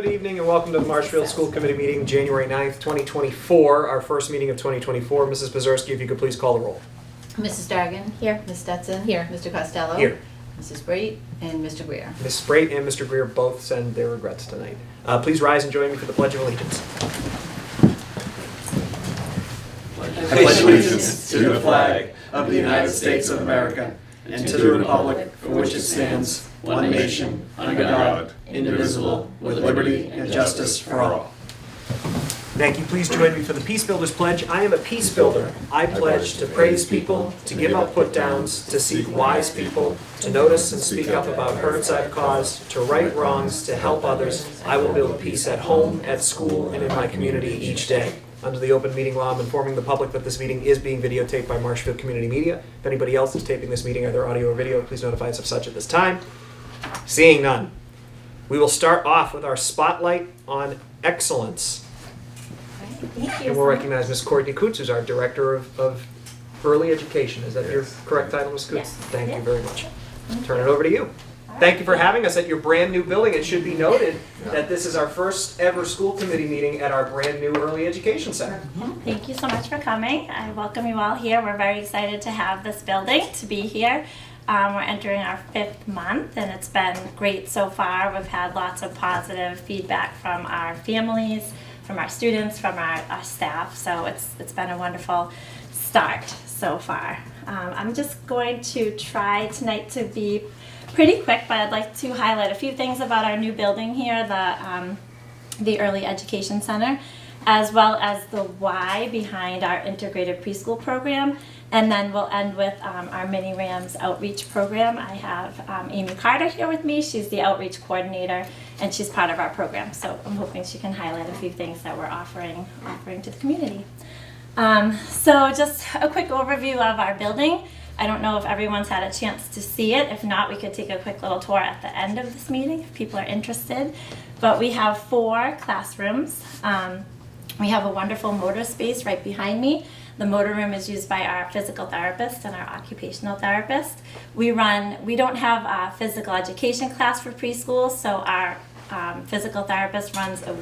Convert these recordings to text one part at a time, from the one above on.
Good evening and welcome to the Marshfield School Committee meeting, January 9th, 2024, our first meeting of 2024. Mrs. Pazurski, if you could please call the roll. Mrs. Dargan? Here. Ms. Stetson? Here. Mr. Costello? Here. Mrs. Brate? And Mr. Greer. Ms. Sprate and Mr. Greer both send their regrets tonight. Please rise and join me for the Pledge of Allegiance. I pledge allegiance to the flag of the United States of America and to the republic for which it stands, one nation, under God, indivisible, with liberty and justice for all. Thank you. Please join me for the Peace Builders Pledge. I am a peace builder. I pledge to praise people, to give up put-downs, to seek wise people, to notice and speak up about hurts I've caused, to right wrongs, to help others. I will build peace at home, at school, and in my community each day. Under the open meeting law, I'm informing the public that this meeting is being videotaped by Marshfield Community Media. If anybody else is taping this meeting, either audio or video, please notify us of such at this time. Seeing none, we will start off with our spotlight on excellence. Thank you. And we'll recognize Ms. Courtney Coots, who's our Director of Early Education. Is that your correct title, Ms. Coots? Yes. Thank you very much. Turn it over to you. Thank you for having us at your brand new building. It should be noted that this is our first ever school committee meeting at our brand new Early Education Center. Thank you so much for coming. I welcome you all here. We're very excited to have this building, to be here. We're entering our 5th month and it's been great so far. We've had lots of positive feedback from our families, from our students, from our staff. So it's been a wonderful start so far. I'm just going to try tonight to be pretty quick, but I'd like to highlight a few things about our new building here, the Early Education Center, as well as the why behind our integrated preschool program. And then we'll end with our Mini Rams outreach program. I have Amy Carter here with me. She's the outreach coordinator and she's part of our program. So I'm hoping she can highlight a few things that we're offering to the community. So just a quick overview of our building. I don't know if everyone's had a chance to see it. If not, we could take a quick little tour at the end of this meeting if people are interested. But we have 4 classrooms. We have a wonderful motor space right behind me. The motor room is used by our physical therapist and our occupational therapist. We don't have a physical education class for preschool, so our physical therapist runs a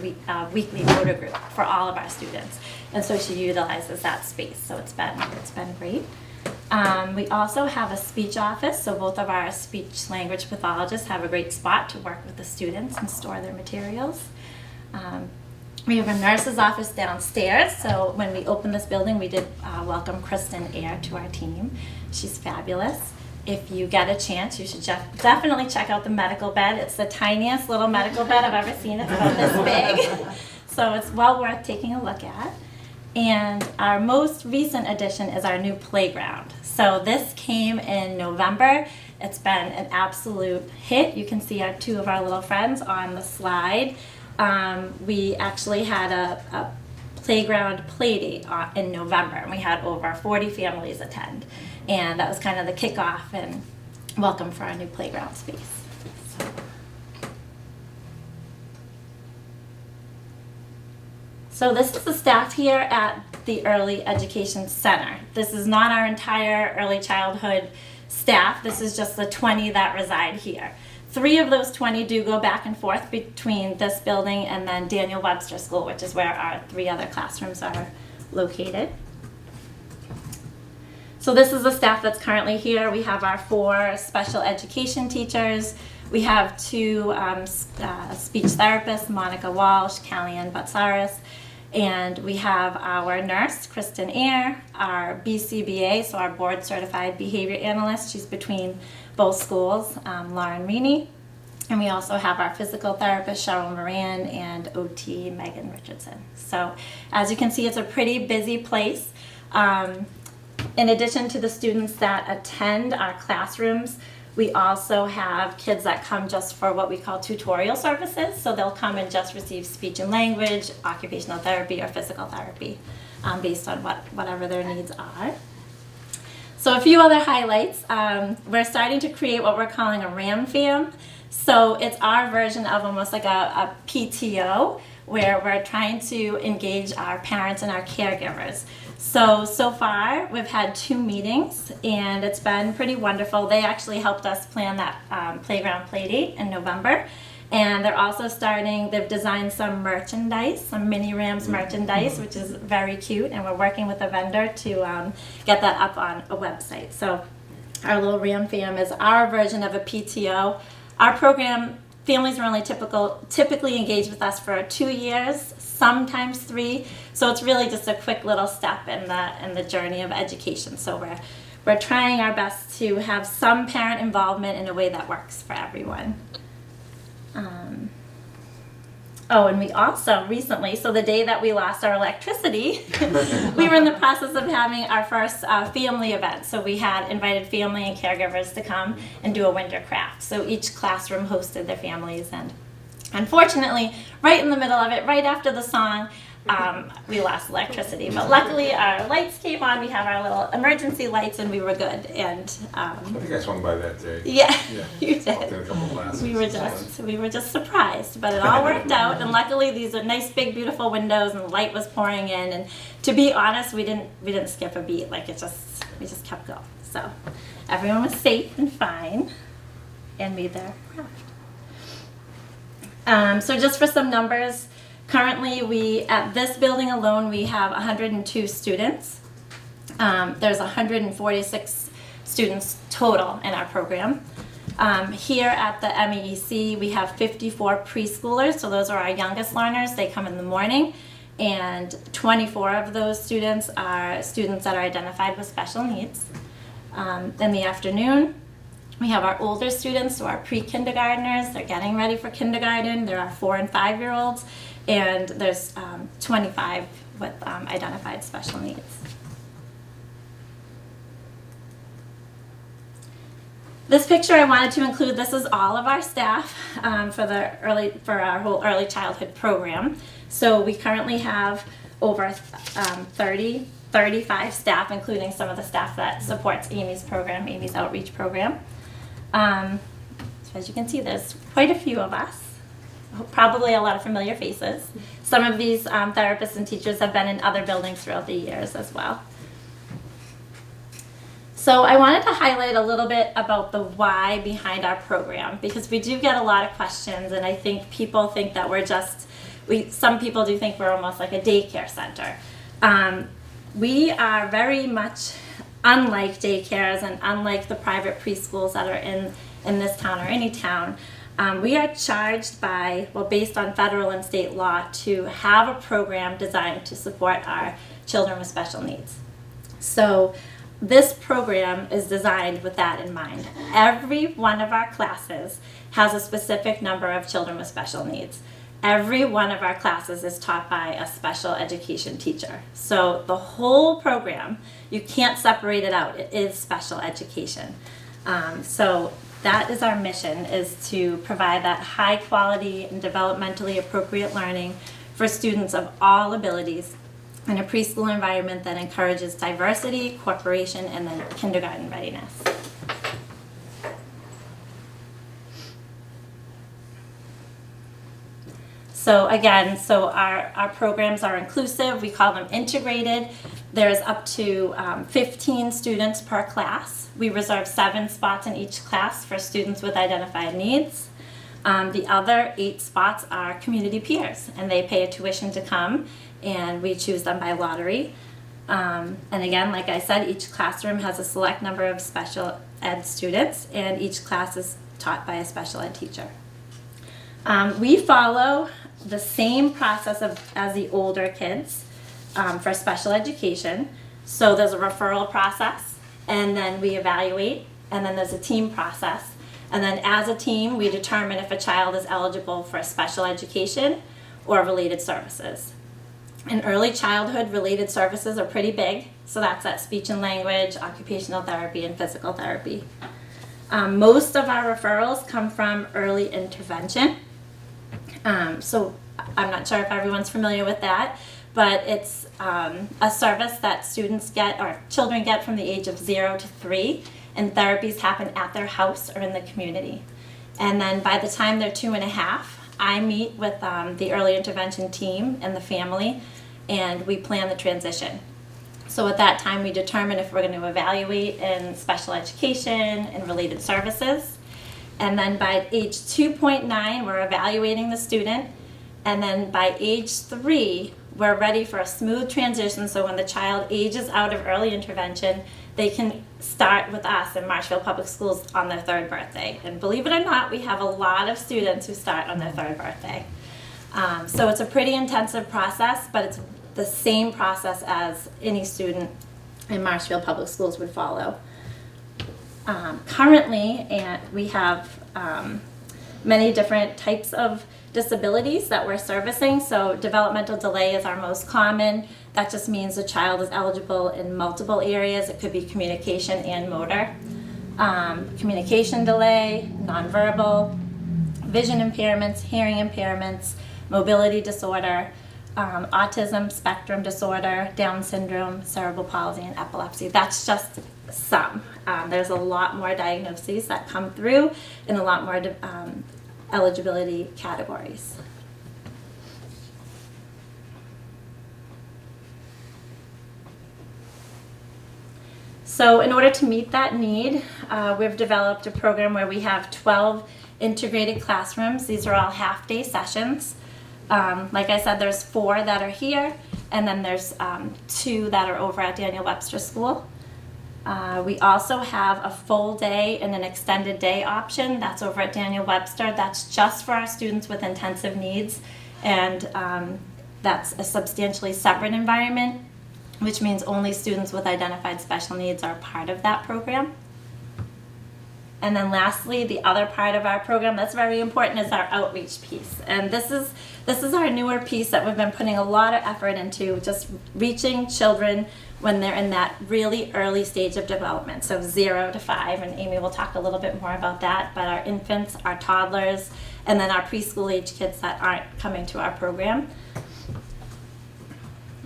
weekly motor group for all of our students. And so she utilizes that space, so it's been great. We also have a speech office, so both of our speech language pathologists have a great spot to work with the students and store their materials. We have a nurse's office downstairs, so when we opened this building, we did welcome Kristen Eyre to our team. She's fabulous. If you get a chance, you should definitely check out the medical bed. It's the tiniest little medical bed I've ever seen. It's about this big, so it's well worth taking a look at. And our most recent addition is our new playground. So this came in November. It's been an absolute hit. You can see 2 of our little friends on the slide. We actually had a playground play date in November, and we had over 40 families attend. And that was kind of the kickoff and welcome for our new playground space. So this is the staff here at the Early Education Center. This is not our entire early childhood staff. This is just the 20 that reside here. 3 of those 20 do go back and forth between this building and then Daniel Webster School, which is where our 3 other classrooms are located. So this is the staff that's currently here. We have our 4 special education teachers. We have 2 speech therapists, Monica Walsh, Callianne Butsaris, and we have our nurse, Kristen Eyre, our BCBA, so our board certified behavior analyst. She's between both schools, Lauren Reaney. And we also have our physical therapist, Cheryl Moran, and OT, Megan Richardson. So as you can see, it's a pretty busy place. In addition to the students that attend our classrooms, we also have kids that come just for what we call tutorial services. So they'll come and just receive speech and language, occupational therapy, or physical therapy based on whatever their needs are. So a few other highlights. We're starting to create what we're calling a RAM fam. So it's our version of almost like a PTO where we're trying to engage our parents and our caregivers. So far we've had 2 meetings and it's been pretty wonderful. They actually helped us plan that playground play date in November. And they're also they've designed some merchandise, some mini Rams merchandise, which is very cute, and we're working with a vendor to get that up on a website. So our little Ram Fam is our version of a PTO. Our program, families are only typically engaged with us for 2 years, sometimes 3, so it's really just a quick little step in the journey of education. So we're trying our best to have some parent involvement in a way that works for everyone. And we also recently, so the day that we lost our electricity, we were in the process of having our first family event. So we had invited family and caregivers to come and do a winter craft. So each classroom hosted their families, and unfortunately, right in the middle of it, right after the song, we lost electricity. But luckily, our lights came on. We have our little emergency lights, and we were good. And I think I swung by that day. yeah, Yeah. you Walked in did. a couple classes. We were just surprised, but it all worked out. And luckily, these are nice, big, beautiful windows, and the light was pouring in. And to be honest, we didn't skip a beat. Like we just kept going. So everyone was safe and fine, and made their craft. So just for some numbers, currently at this building alone, we have 102 students. There's 146 students total in our program. Here at the MEEC, we have 54 preschoolers, so those are our youngest learners. They come in the morning, and 24 of those students are students that are identified with special needs. In the afternoon, we have our older students, so our pre-kindergartners. They're getting ready for kindergarten. There are 4- and 5-year-olds, and there's 25 with identified special needs. This picture I wanted to include. This is all of our staff for our whole early childhood program. So we currently have over 35 staff, including some of the staff that supports Amy's program, Amy's outreach program. So as you can see, there's quite a few of us. Probably a lot of familiar faces. Some of these therapists and teachers have been in other buildings throughout the years as well. So I wanted to highlight a little bit about the why behind our program, because we do get a lot of questions, and I think people think that some people do think we're almost like a daycare center. We are very much unlike daycares and unlike the private preschools that are in this town or any town. We are charged based on federal and state law, to have a program designed to support our children with special needs. So this program is designed with that in mind. Every one of our classes has a specific number of children with special needs. Every one of our classes is taught by a special education teacher. So the whole program, you can't separate it out. It is special education. So that is our mission, is to provide that high quality and developmentally appropriate learning for students of all abilities in a preschool environment that encourages diversity, cooperation, and then kindergarten readiness. So again, our programs are inclusive. We call them integrated. There's up to 15 students per class. We reserve 7 spots in each class for students with identified needs. The other 8 spots are community peers, and they pay a tuition to come, and we choose them by lottery. And again, like I said, each classroom has a select number of special ed students, and each class is taught by a special ed teacher. We follow the same process as the older kids for special education. So there's a referral process, and then we evaluate, and then there's a team process. And then as a team, we determine if a child is eligible for special education or related services. In early childhood, related services are pretty big. So that's that speech and language, occupational therapy, and physical therapy. Most of our referrals come from early intervention. So I'm not sure if everyone's familiar with that, but it's a service that students get, or children get, from the age of 0 to 3, and therapies happen at their house or in the community. And then by the time they're 2.5, I meet with the early intervention team and the family, and we plan the transition. So at that time, we determine if we're going to evaluate in special education and related services. And then by age 2.9, we're evaluating the student. And then by age 3, we're ready for a smooth transition. So when the child ages out of early intervention, they can start with us in Marshfield Public Schools on their 3rd birthday. And believe it or not, we have a lot of students who start on their 3rd birthday. So it's a pretty intensive process, but it's the same process as any student in Marshfield Public Schools would follow. Currently, we have many different types of disabilities that we're servicing. So developmental delay is our most common. That just means the child is eligible in multiple areas. It could be communication and motor. Communication delay, nonverbal, vision impairments, hearing impairments, mobility disorder, autism spectrum disorder, Down syndrome, cerebral palsy, and epilepsy. That's just some. There's a lot more diagnoses that come through in a lot more eligibility categories. So in order to meet that need, we've developed a program where we have 12 integrated classrooms. These are all half-day sessions. Like I said, there's 4 that are here, and then there's 2 that are over at Daniel Webster School. We also have a full day and an extended day option. That's over at Daniel Webster. That's just for our students with intensive needs, and that's a substantially separate environment, which means only students with identified special needs are part of that program. And then lastly, the other part of our program that's very important is our outreach piece. And this is our newer piece that we've been putting a lot of effort into, just reaching children when they're in that really early stage of development, so 0 to 5, and Amy will talk a little bit more about that, but our infants, our toddlers, and then our preschool age kids that aren't coming to our program.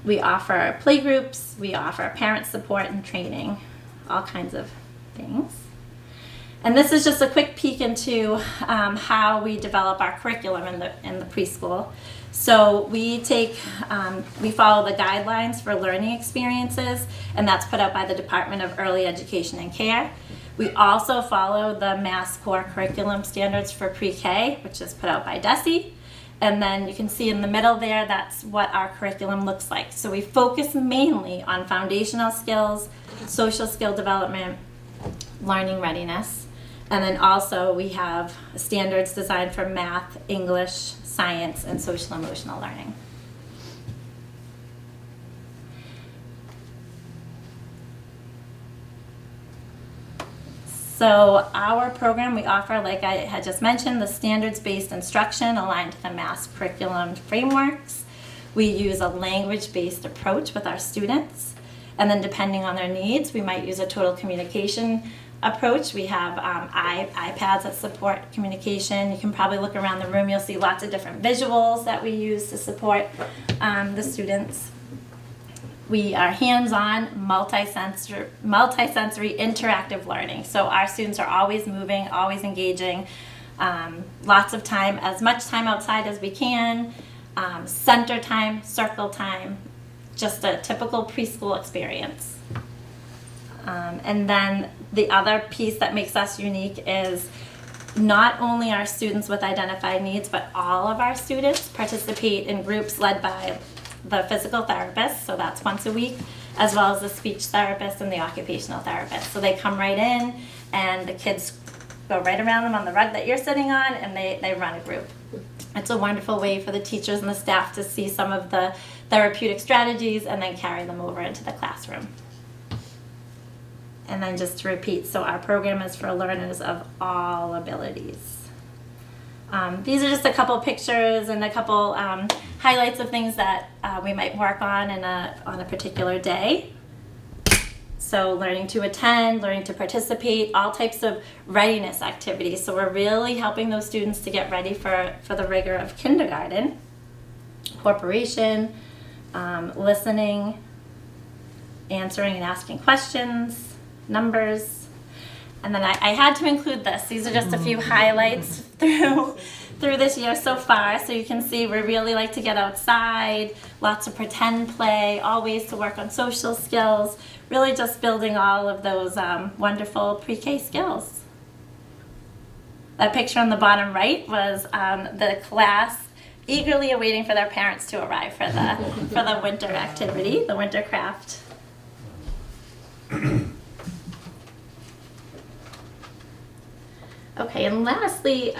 We offer playgroups, we offer parent support and training, all kinds of things. And this is just a quick peek into how we develop our curriculum in the preschool. So we follow the guidelines for learning experiences, and that's put out by the Department of Early Education and Care. We also follow the Mass Core Curriculum Standards for Pre-K, which is put out by DESE. And then you can see in the middle there, that's what our curriculum looks like. So we focus mainly on foundational skills, social skill development, learning readiness. And then also we have standards designed for math, English, science, and social emotional learning. So our program, we offer, like I had just mentioned, the standards-based instruction aligned to the Mass curriculum frameworks. We use a language-based approach with our students. And then depending on their needs, we might use a total communication approach. We have iPads that support communication. You can probably look around the room. You'll see lots of different visuals that we use to support the students. We are hands-on, multi-sensory interactive learning. So our students are always moving, always engaging, lots of time, as much time outside as we can, center time, circle time, just a typical preschool experience. And then the other piece that makes us unique is not only our students with identified needs, but all of our students participate in groups led by the physical therapist, so that's once a week, as well as the speech therapist and the occupational therapist. So they come right in, and the kids go right around them on the rug that you're sitting on, and they run a group. It's a wonderful way for the teachers and the staff to see some of the therapeutic strategies and then carry them over into the classroom. And then just to repeat, so our program is for learners of all abilities. These are just a couple pictures and a couple highlights of things that we might work on on a particular day. So learning to attend, learning to participate, all types of readiness activities. So we're really helping those students to get ready for the rigor of kindergarten. Cooperation, listening, answering and asking questions, numbers. And then I had to include this. These are just a few highlights through this year so far. So you can see we really like to get outside, lots of pretend play, all ways to work on social skills, really just building all of those wonderful pre-K skills. That picture on the bottom right was the class eagerly awaiting for their parents to arrive for the winter activity, the winter craft. Okay, and lastly,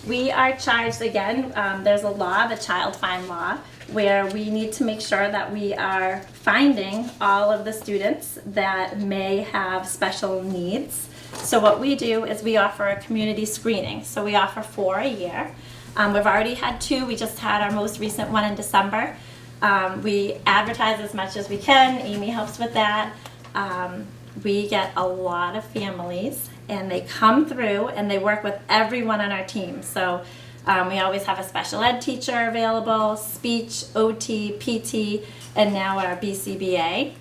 we are charged again, there's a law, the child find law, where we need to make sure that we are finding all of the students that may have special needs. So what we do is we offer a community screening. So we offer 4 a year. We've already had 2. We just had our most recent one in December. We advertise as much as we can. Amy helps with that. We get a lot of families, and they come through and they work with everyone on our team. So we always have a special ed teacher available, speech, OT, PT, and now our BCBA.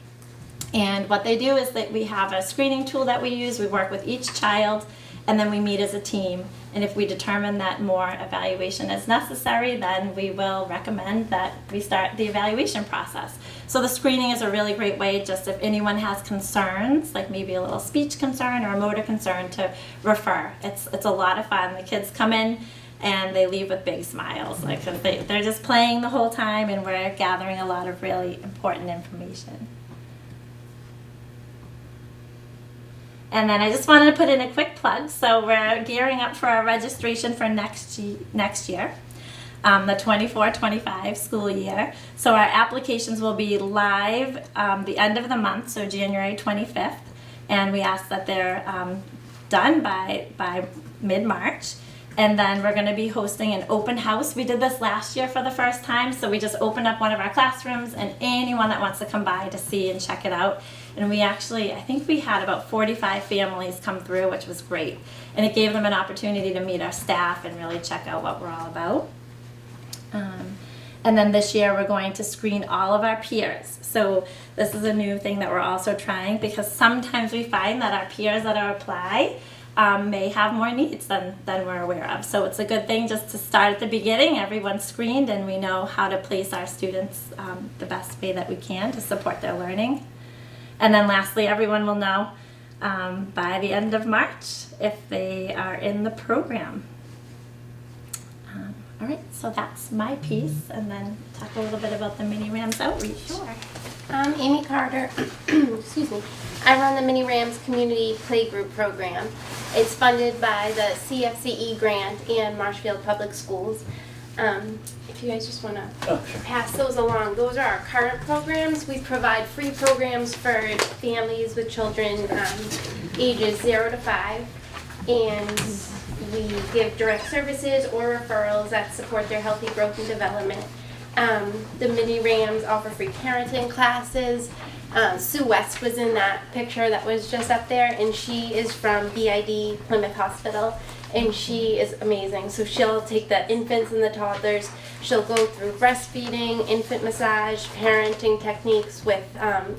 And what they do is that we have a screening tool that we use. We work with each child, and then we meet as a team. And if we determine that more evaluation is necessary, then we will recommend that we start the evaluation process. So the screening is a really great way, just if anyone has concerns, like maybe a little speech concern or a motor concern, to refer. It's a lot of fun. The kids come in and they leave with big smiles. Like they're just playing the whole time, and we're gathering a lot of really important information. And then I just wanted to put in a quick plug. So we're gearing up for our registration for next year, the 24-25 school year. So our applications will be live the end of the month, so January 25th. And we ask that they're done by mid-March. And then we're going to be hosting an open house. We did this last year for the first time, so we just opened up one of our classrooms, and anyone that wants to come by to see and check it out. And we actually, I think we had about 45 families come through, which was great. And it gave them an opportunity to meet our staff and really check out what we're all about. And then this year we're going to screen all of our peers. So this is a new thing that we're also trying, because sometimes we find that our peers that are apply may have more needs than we're aware of. So it's a good thing just to start at the beginning. Everyone's screened, and we know how to place our students the best way that we can to support their learning. And then lastly, everyone will know by the end of March if they are in the program. All right, so that's my piece, and then talk a little bit about the Mini Rams outreach. Sure. I'm Amy Carter. Excuse me. I run the Mini Rams Community Playgroup program. It's funded by the CFCE grant and Marshfield Public Schools. If you guys just want to pass those along, those are our current programs. We provide free programs for families with children ages 0 to 5, and we give direct services or referrals that support their healthy growth and development. The Mini Rams offer free parenting classes. Sue West was in that picture that was just up there, and she is from BID Plymouth Hospital, and she is amazing. So she'll take the infants and the toddlers. She'll go through breastfeeding, infant massage, parenting techniques with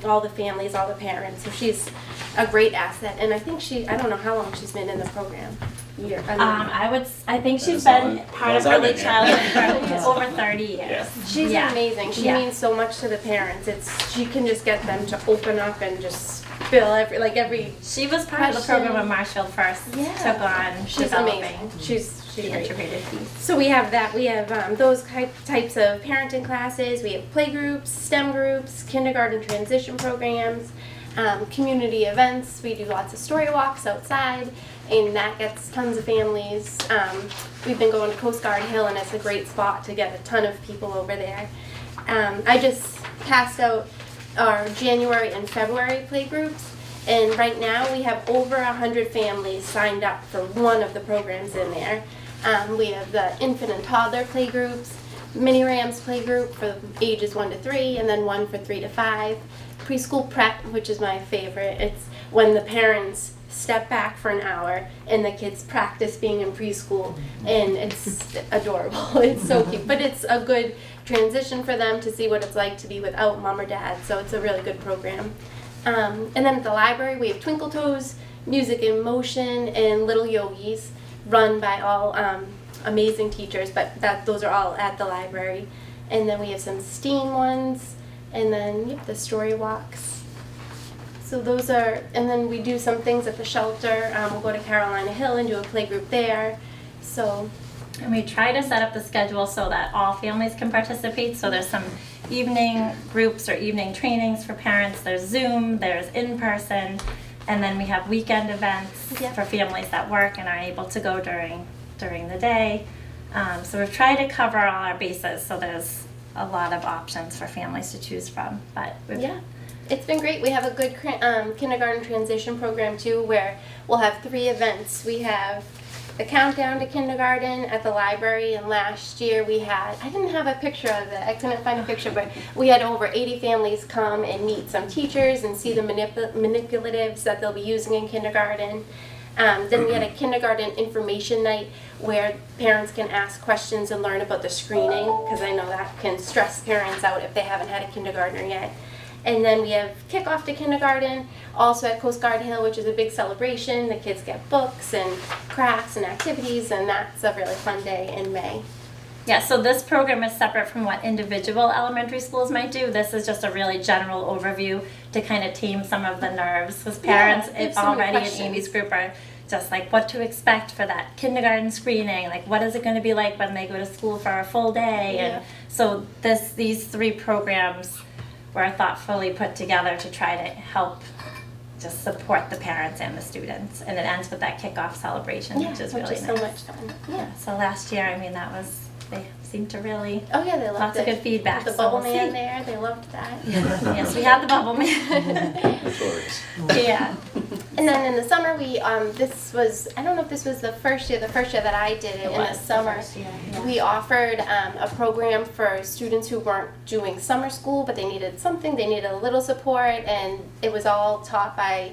all the families, all the parents. So she's a great asset, and I think I don't know how long she's been in the program. I think she's been part of early childhood for over 30 years. Yeah. She's amazing. She means so much to the parents. She can just get them to open up and just spill every. She was part of the program when Marshfield first took on She's developing. amazing. She's the great. integrated piece. So we have that. We have those types of parenting classes. We have playgroups, STEM groups, kindergarten transition programs, community events. We do lots of story walks outside, and that gets tons of families. We've been going to Coast Guard Hill, and it's a great spot to get a ton of people over there. I just passed out our January and February playgroups, and right now we have over 100 families signed up for one of the programs in there. We have the infant and toddler playgroups, Mini Rams playgroup for ages 1 to 3, and then one for 3 to 5. Preschool prep, which is my favorite. It's when the parents step back for an hour and the kids practice being in preschool, and it's adorable. It's so cute, but it's a good transition for them to see what it's like to be without mom or dad, so it's a really good program. And then at the library we have Twinkle Toes, Music in Motion, and Little Yogis, run by all amazing teachers, but those are all at the library. And then we have some STEAM ones, and then the story walks. So those are, and then we do some things at the shelter. We'll go to Carolina Hill and do a play group there. So, And we try to set up the schedule so that all families can participate. So there's some evening groups or evening trainings for parents. There's Zoom, there's in-person, and then we have weekend events Yeah. for families that work and aren't able to go during the day. So we've tried to cover all our bases. So there's a lot of options for families to choose from. But yeah. It's been great. We have a good kindergarten transition program too, where we'll have 3 events. We have the countdown to kindergarten at the library, and last year we had, I didn't have a picture of it, I couldn't find a picture, but we had over 80 families come and meet some teachers and see the manipulatives that they'll be using in kindergarten. Then we had a kindergarten information night where parents can ask questions and learn about the screening, because I know that can stress parents out if they haven't had a kindergartner yet. And then we have kickoff to kindergarten, also at Coast Guard Hill, which is a big celebration. The kids get books and crafts and activities, and that's a really fun day in May. Yeah, so this program is separate from what individual elementary schools might do. This is just a really general overview to kind of tame some of the nerves, because parents there's so many already in questions. Amy's group are just like what to expect for that kindergarten screening, like what is it going to be like when they go to school for a full day. Yeah. And so these 3 programs were thoughtfully put together to try to help just support the parents and the students. And it ends with that kickoff celebration, which is really nice. so much fun. Yeah, so last year, I mean, they seemed to really, Oh yeah, they loved lots it. of good feedback. The so bubble we'll man see. there, they loved that. Yes, we have the bubble man. Notorious. Yeah. And then in the summer, we this was, I don't know if this was the first year that I did it in the summer. We offered a program for students who weren't doing summer school, but they needed something, they needed a little support, and it was all taught by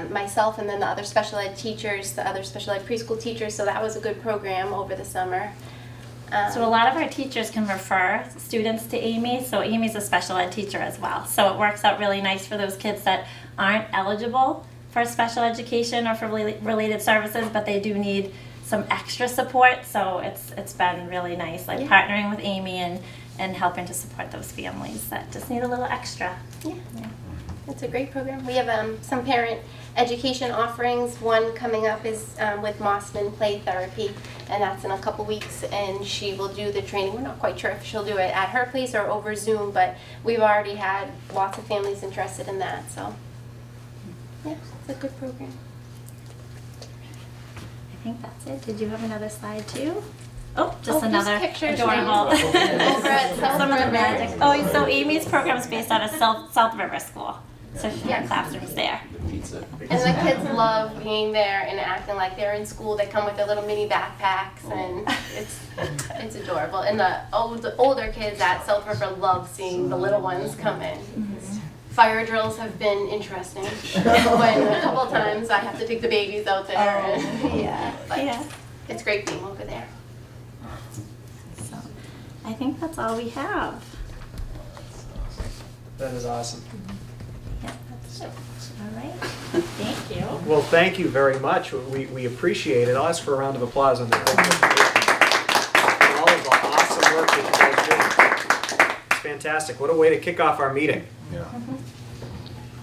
myself and then the other special ed teachers, the other special ed preschool teachers, so that was a good program over the summer. So a lot of our teachers can refer students to Amy, so Amy's a special ed teacher as well. So it works out really nice for those kids that aren't eligible for special education or for related services, but they do need some extra support. So it's been really nice, like partnering with Amy and helping to support those families that just need a little extra. Yeah. It's a great program. We have some parent education offerings. One coming up is with Mossman Play Therapy, and that's in a couple weeks, and she will do the training. We're not quite sure if she'll do it at her place or over Zoom, but we've already had lots of families interested in that, so yeah, it's a good program. I think that's it. Did you have another slide too? Oh, just there's another pictures adorable. over at South Some of the River. magic. Oh, so Amy's program is based out of South River School. So she Yeah. has classrooms there. Pizza. And the kids love being there and acting like they're in school. They come with their little mini backpacks, and it's adorable. And the older kids at South River love seeing the little ones come in. Fire drills have been interesting. When a couple times I have to take the babies out there. And, but Yeah. it's great being over there. So I think that's all we have. That is awesome. Yeah, that's it. All right. Thank you. Well, thank you very much. We appreciate it. I'll ask for a round of applause on that. For all of the awesome work that you guys do. It's fantastic. What a way to kick off our meeting. Yeah.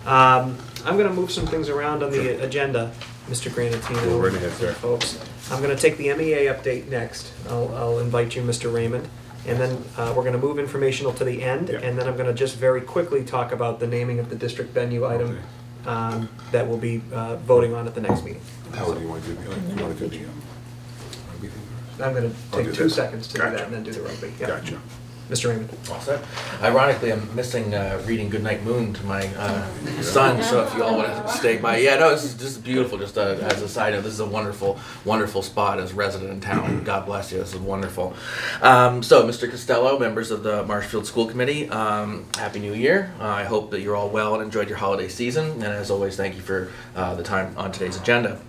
I'm going to move some things around on the agenda, Mr. Granatino. Go right ahead, sir. Folks. I'm going to take the MEA update next. I'll invite you, Mr. Raymond. And then we're going to move informational to the end, Yeah. and then I'm going to just very quickly talk about the naming of the district venue item that we'll be voting on at the next meeting. How do you want to do, you want to do the, rugby thing first? I'm going to I'll take do 2 that. seconds to do that Gotcha. and then do the rugby. Yeah. Gotcha. Mr. Raymond. All set. Ironically, I'm missing reading Goodnight Moon to my son, so if you all want to stay by. Yeah, no, this is just beautiful. Just as a side note, this is a wonderful, wonderful spot as a resident in town. God bless you. This is wonderful. So, Mr. Costello, members of the Marshfield School Committee, Happy New Year. I hope that you're all well and enjoyed your holiday season. And as always, thank you for the time on today's agenda.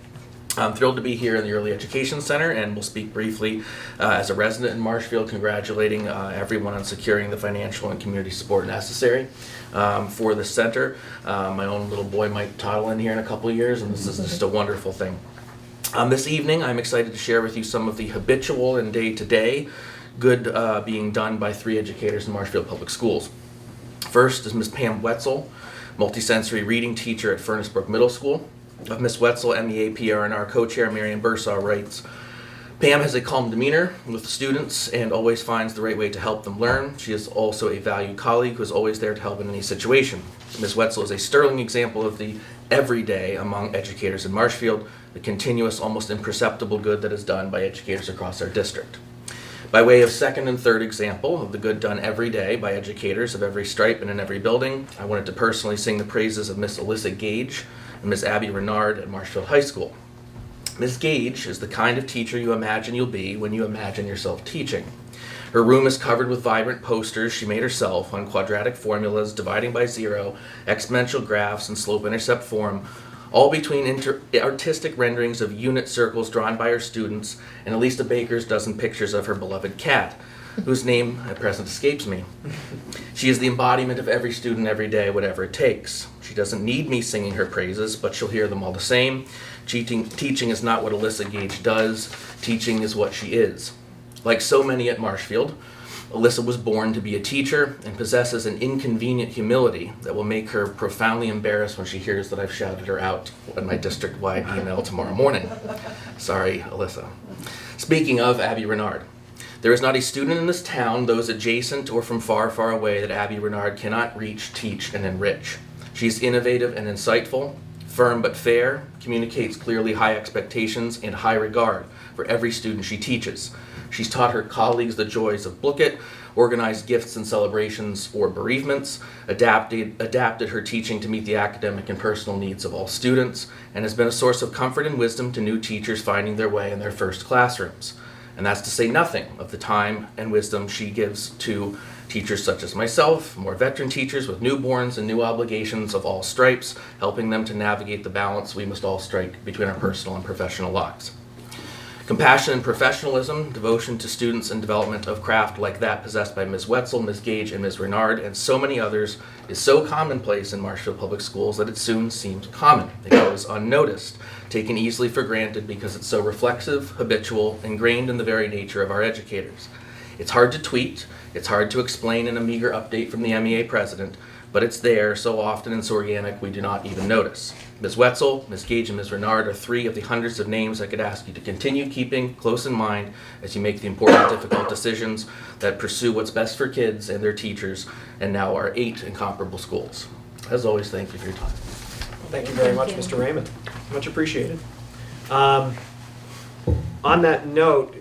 I'm thrilled to be here in the Early Education Center, and will speak briefly as a resident in Marshfield, congratulating everyone on securing the financial and community support necessary for the center. My own little boy might toddle in here in a couple of years, and this is just a wonderful thing. This evening, I'm excited to share with you some of the habitual and day-to-day good being done by 3 educators in Marshfield Public Schools. First is Ms. Pam Wetzel, multisensory reading teacher at Furnace Brook Middle School. Of Miss Wetzel, MEA PRNR co-chair Marion Bursaw writes, Pam has a calm demeanor with students and always finds the right way to help them learn. She is also a valued colleague who is always there to help in any situation. Ms. Wetzel is a sterling example of the everyday among educators in Marshfield, the continuous, almost imperceptible good that is done by educators across our district. By way of second and third example of the good done every day by educators of every stripe and in every building, I wanted to personally sing the praises of Miss Alyssa Gage and Miss Abby Renard at Marshfield High School. Ms. Gage is the kind of teacher you imagine you'll be when you imagine yourself teaching. Her room is covered with vibrant posters she made herself on quadratic formulas, dividing by zero, exponential graphs, and slope-intercept form, all between artistic renderings of unit circles drawn by her students and at least a baker's dozen pictures of her beloved cat, whose name at present escapes me. She is the embodiment of every student every day, whatever it takes. She doesn't need me singing her praises, but she'll hear them all the same. Teaching is not what Alyssa Gage does. Teaching is what she is. Like so many at Marshfield, Alyssa was born to be a teacher and possesses an inconvenient humility that will make her profoundly embarrassed when she hears that I've shouted her out in my district-wide email tomorrow morning. Sorry, Alyssa. Speaking of Abby Renard, there is not a student in this town, those adjacent or from far, far away, that Abby Renard cannot reach, teach, and enrich. She is innovative and insightful, firm but fair, communicates clearly high expectations and high regard for every student she teaches. She's taught her colleagues the joys of book it, organized gifts and celebrations or bereavements, adapted her teaching to meet the academic and personal needs of all students, and has been a source of comfort and wisdom to new teachers finding their way in their first classrooms. And that's to say nothing of the time and wisdom she gives to teachers such as myself, more veteran teachers with newborns and new obligations of all stripes, helping them to navigate the balance we must all strike between our personal and professional lives. Compassion and professionalism, devotion to students, and development of craft like that possessed by Ms. Wetzel, Ms. Gage, and Ms. Renard, and so many others, is so commonplace in Marshfield Public Schools that it soon seems common. It goes unnoticed, taken easily for granted because it's so reflexive, habitual, ingrained in the very nature of our educators. It's hard to tweet, it's hard to explain in a meager update from the MEA president, but it's there so often and so organic we do not even notice. Ms. Wetzel, Ms. Gage, and Ms. Renard are three of the hundreds of names I could ask you to continue keeping close in mind as you make the important, difficult decisions that pursue what's best for kids and their teachers, and now our 8 incomparable schools. As always, thank you for your time. Thank you very much, Mr. Raymond. Much appreciated. On that note,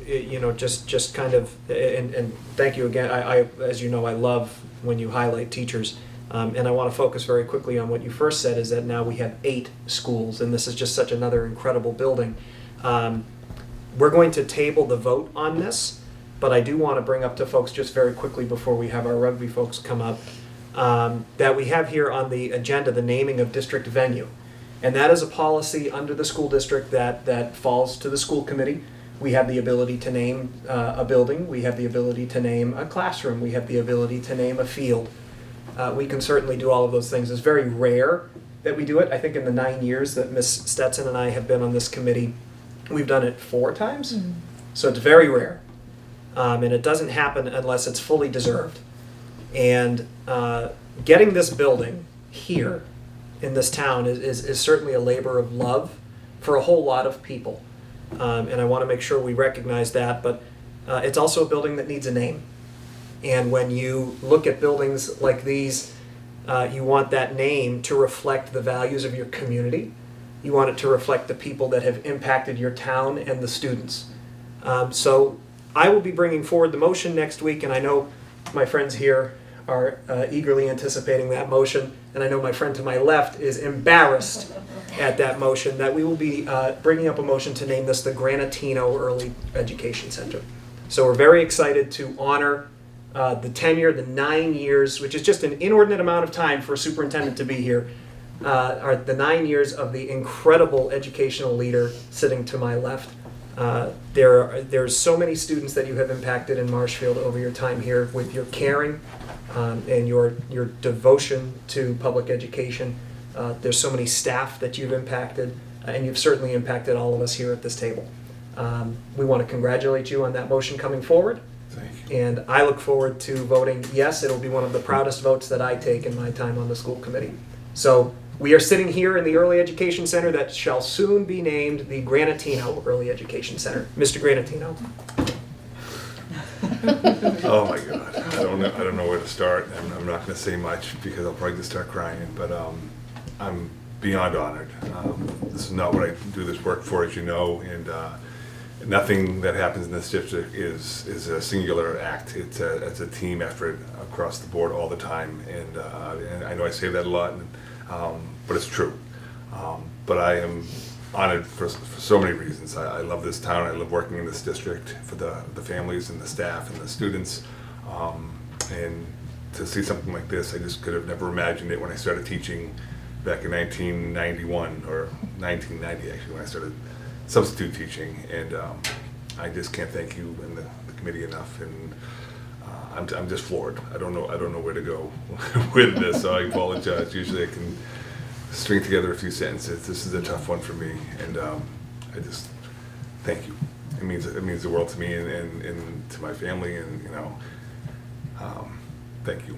just kind of, and thank you again. I, as you know, I love when you highlight teachers. And I want to focus very quickly on what you first said, is that now we have 8 schools, and this is just such another incredible building. We're going to table the vote on this, but I do want to bring up to folks just very quickly before we have our rugby folks come up, that we have here on the agenda the naming of district venue. And that is a policy under the school district that falls to the school committee. We have the ability to name a building, we have the ability to name a classroom, we have the ability to name a field. We can certainly do all of those things. It's very rare that we do it. I think in the 9 years that Ms. Stetson and I have been on this committee, we've done it 4 times. Mm-hmm. So it's very rare. And it doesn't happen unless it's fully deserved. And getting this building here in this town is certainly a labor of love for a whole lot of people. And I want to make sure we recognize that. But it's also a building that needs a name. And when you look at buildings like these, you want that name to reflect the values of your community. You want it to reflect the people that have impacted your town and the students. So I will be bringing forward the motion next week, and I know my friends here are eagerly anticipating that motion, and I know my friend to my left is embarrassed at that motion, that we will be bringing up a motion to name this the Granatino Early Education Center. So we're very excited to honor the tenure, the 9 years, which is just an inordinate amount of time for a superintendent to be here, are the 9 years of the incredible educational leader sitting to my left. There's so many students that you have impacted in Marshfield over your time here with your caring and your devotion to public education. There's so many staff that you've impacted, and you've certainly impacted all of us here at this table. We want to congratulate you on that motion coming forward. Thank you. And I look forward to voting yes. It'll be one of the proudest votes that I take in my time on the school committee. So we are sitting here in the Early Education Center that shall soon be named the Granatino Early Education Center. Mr. Granatino. Oh my God, I don't know where to start. I'm not going to say much because I'll probably just start crying. But I'm beyond honored. This is not what I do this work for, as you know, and nothing that happens in this district is a singular act. It's a team effort across the board all the time, and I know I say that a lot, but it's true. But I am honored for so many reasons. I love this town. I love working in this district for the families and the staff and the students. And to see something like this, I just could have never imagined it when I started teaching back in 1991 or 1990 actually, when I started substitute teaching. And I just can't thank you and the committee enough. And I'm just floored. I don't know where to go with this, so I apologize. Usually I can string together a few sentences. This is a tough one for me, and I just thank you. It means the world to me and to my family, and thank you.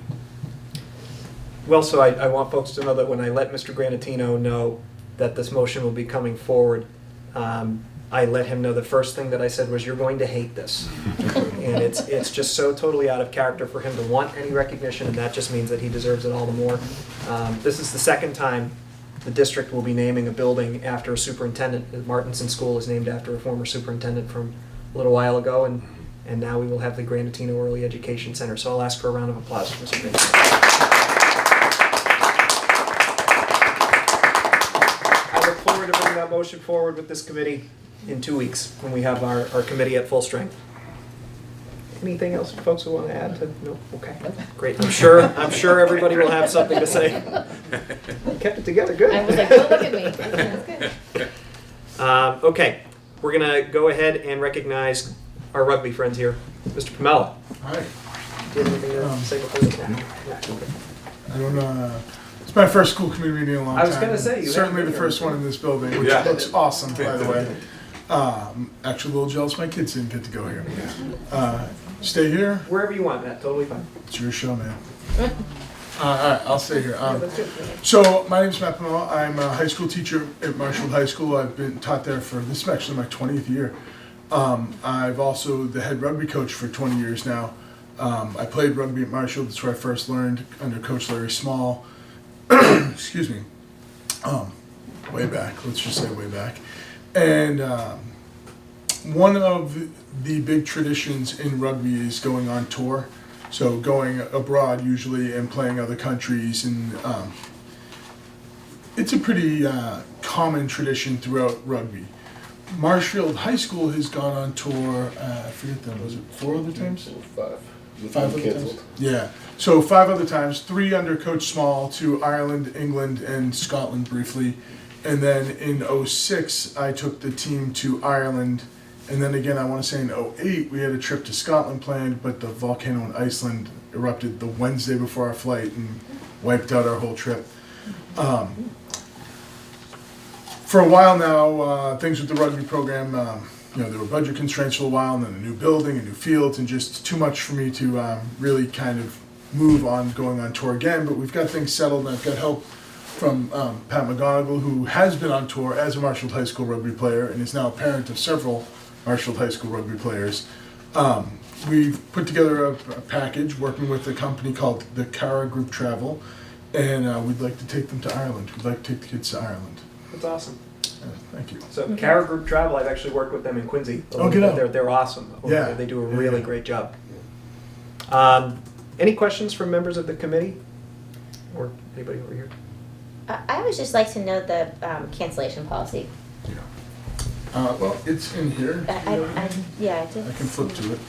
Well, so I want folks to know that when I let Mr. Granatino know that this motion will be coming forward, I let him know the first thing that I said was, "You're going to hate this," and it's just so totally out of character for him to want any recognition, and that just means that he deserves it all the more. This is the second time the district will be naming a building after a superintendent. Martinson School is named after a former superintendent from a little while ago, and now we will have the Granatino Early Education Center. So I'll ask for a round of applause for Mr. Granatino. I look forward to bringing that motion forward with this committee in 2 weeks when we have our committee at full strength. Anything else folks will want to add to? No? Okay. Great. I'm sure everybody will have something to say. You kept it together good. I was like, don't look at me. That's good. Okay. We're going to go ahead and recognize our rugby friends here. Mr. Pamela. Hi. Do you have anything to say before we can? I don't it's my first school committee meeting in a long time. I was going to say, you certainly haven't the been first here. one in this building, which Yeah. looks awesome, by the way. Actually, a little jealous my kids didn't get to go here. Stay here. Wherever you want, Matt. Totally fine. It's your show, man. All right, I'll stay here. Yeah, that's good. So my name's Matt Pamela. I'm a high school teacher at Marshfield High School. I've been taught there this is actually my 20th year. I've also the head rugby coach for 20 years now. I played rugby at Marshfield. That's where I first learned under Coach Larry Small. Excuse me. Way back. Let's just say way back. And one of the big traditions in rugby is going on tour. So going abroad usually and playing other countries, and it's a pretty common tradition throughout rugby. Marshfield High School has gone on tour, I forget that, was it 4 other times? 5 other times? Yeah, so 5 other times, 3 under Coach Small to Ireland, England, and Scotland briefly. And then in 2006, I took the team to Ireland. And then again, I want to say in 2008, we had a trip to Scotland planned, but the volcano in Iceland erupted the Wednesday before our flight and wiped out our whole trip. For a while now, things with the rugby program, there were budget constraints for a while, and then a new building, a new fields, and just too much for me to really kind of move on going on tour again. But we've got things settled, and I've got help from Pat McGonigal, who has been on tour as a Marshfield High School rugby player and is now a parent of several Marshfield High School rugby players. We've put together a package working with a company called the Cara Group Travel, and we'd like to take them to Ireland. We'd like to take the kids to Ireland. That's awesome. Thank you. So Cara Group Travel, I've actually worked with them in Quincy. Oh, good on. They're awesome. Yeah. They do a really great job. Any questions from members of the committee? Or anybody over here? I would just like to know the cancellation policy. Well, it's in here. Yeah, I did. I can flip to it.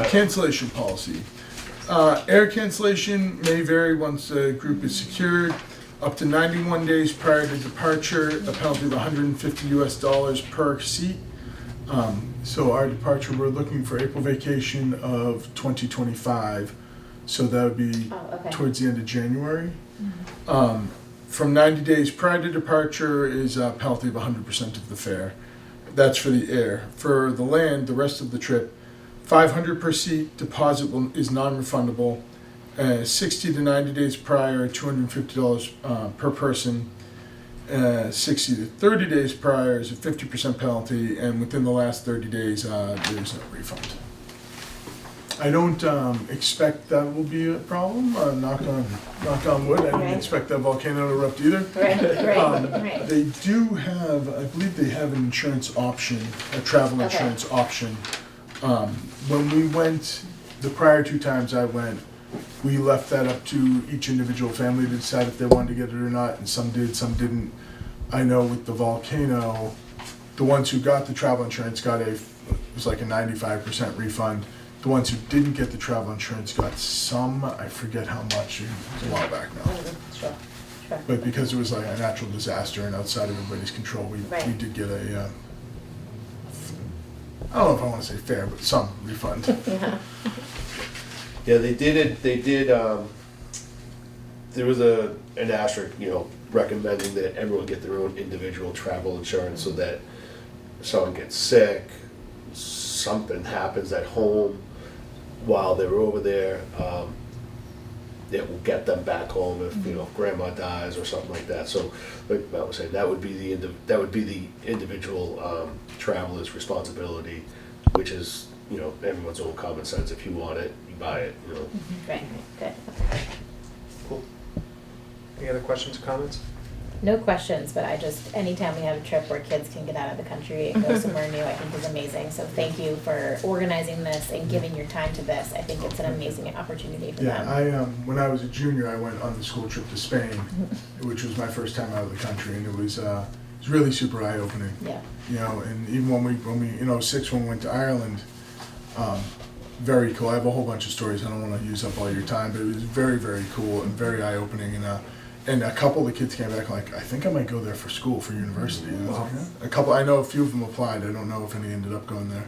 Cancellation policy. Air cancellation may vary once a group is secured. Up to 91 days prior to departure, a penalty of $150 per seat. So our departure, we're looking for April vacation of 2025. So that would be towards the end of January. From 90 days prior to departure is a penalty of 100% of the fare. That's for the air. For the land, the rest of the trip, $500 per seat, deposit is non-refundable. 60 to 90 days prior, $250 per person. 60 to 30 days prior is a 50% penalty, and within the last 30 days, there's no refund. I don't expect that will be a problem. Knock on wood. I don't Right. expect that volcano to erupt either. Right. They do have, I believe they have an insurance option, a travel Okay. insurance option. When we went, the prior 2 times I went, we left that up to each individual family to decide if they wanted to get it or not, and some did, some didn't. I know with the volcano, the ones who got the travel insurance got it was like a 95% refund. The ones who didn't get the travel insurance got some, I forget how much, it was a while back now. Sure. But because it was like a natural disaster and outside of everybody's control, we Right. did get a, I don't know if I want to say fair, but some refund. Yeah. Yeah, they did it, there was an asterisk, recommending that everyone get their own individual travel insurance so that if someone gets sick, something happens at home while they're over there, it will get them back home if, grandma dies or something like that. So, like Matt was saying, that would be the individual traveler's responsibility, which is, everyone's own common sense. If you want it, you buy it, Right. Good. Cool. Any other questions or comments? No questions, but anytime we have a trip where kids can get out of the country and go somewhere new, I think is amazing. So thank you for organizing this and giving your time to this. I think it's an amazing opportunity for them. Yeah, when I was a junior, I went on the school trip to Spain, which was my first time out of the country, and it was really super eye-opening. Yeah. And even when we in '06 when we went to Ireland, very cool. I have a whole bunch of stories. I don't want to use up all your time, but it was very, very cool and very eye-opening. And a couple of the kids came back like, I think I might go there for school, for university. And I was like, yeah. I know a few of them applied. I don't know if any ended up going there.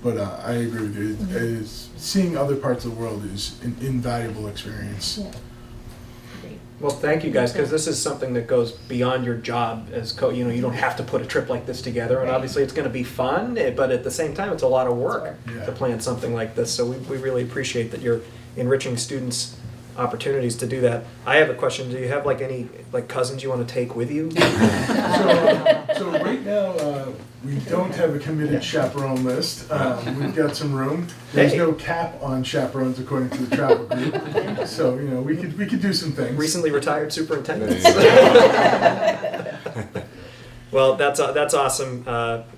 But I agree with you. Seeing other parts of the world is an invaluable experience. Yeah. Great. Well, thank you guys, because this is something that goes beyond your job as you don't have to put a trip like this together, and Right. obviously it's going to be fun, but at the same time, it's a lot of work Yeah. to plan something like this. So we really appreciate that you're enriching students' opportunities to do that. I have a question. Do you have any cousins you want to take with you? So right now, we don't have a committed chaperone list. We've got some room. There's Hey. no cap on chaperones according to the travel group. So, we could do some things. Recently retired superintendents. There Well, that's awesome,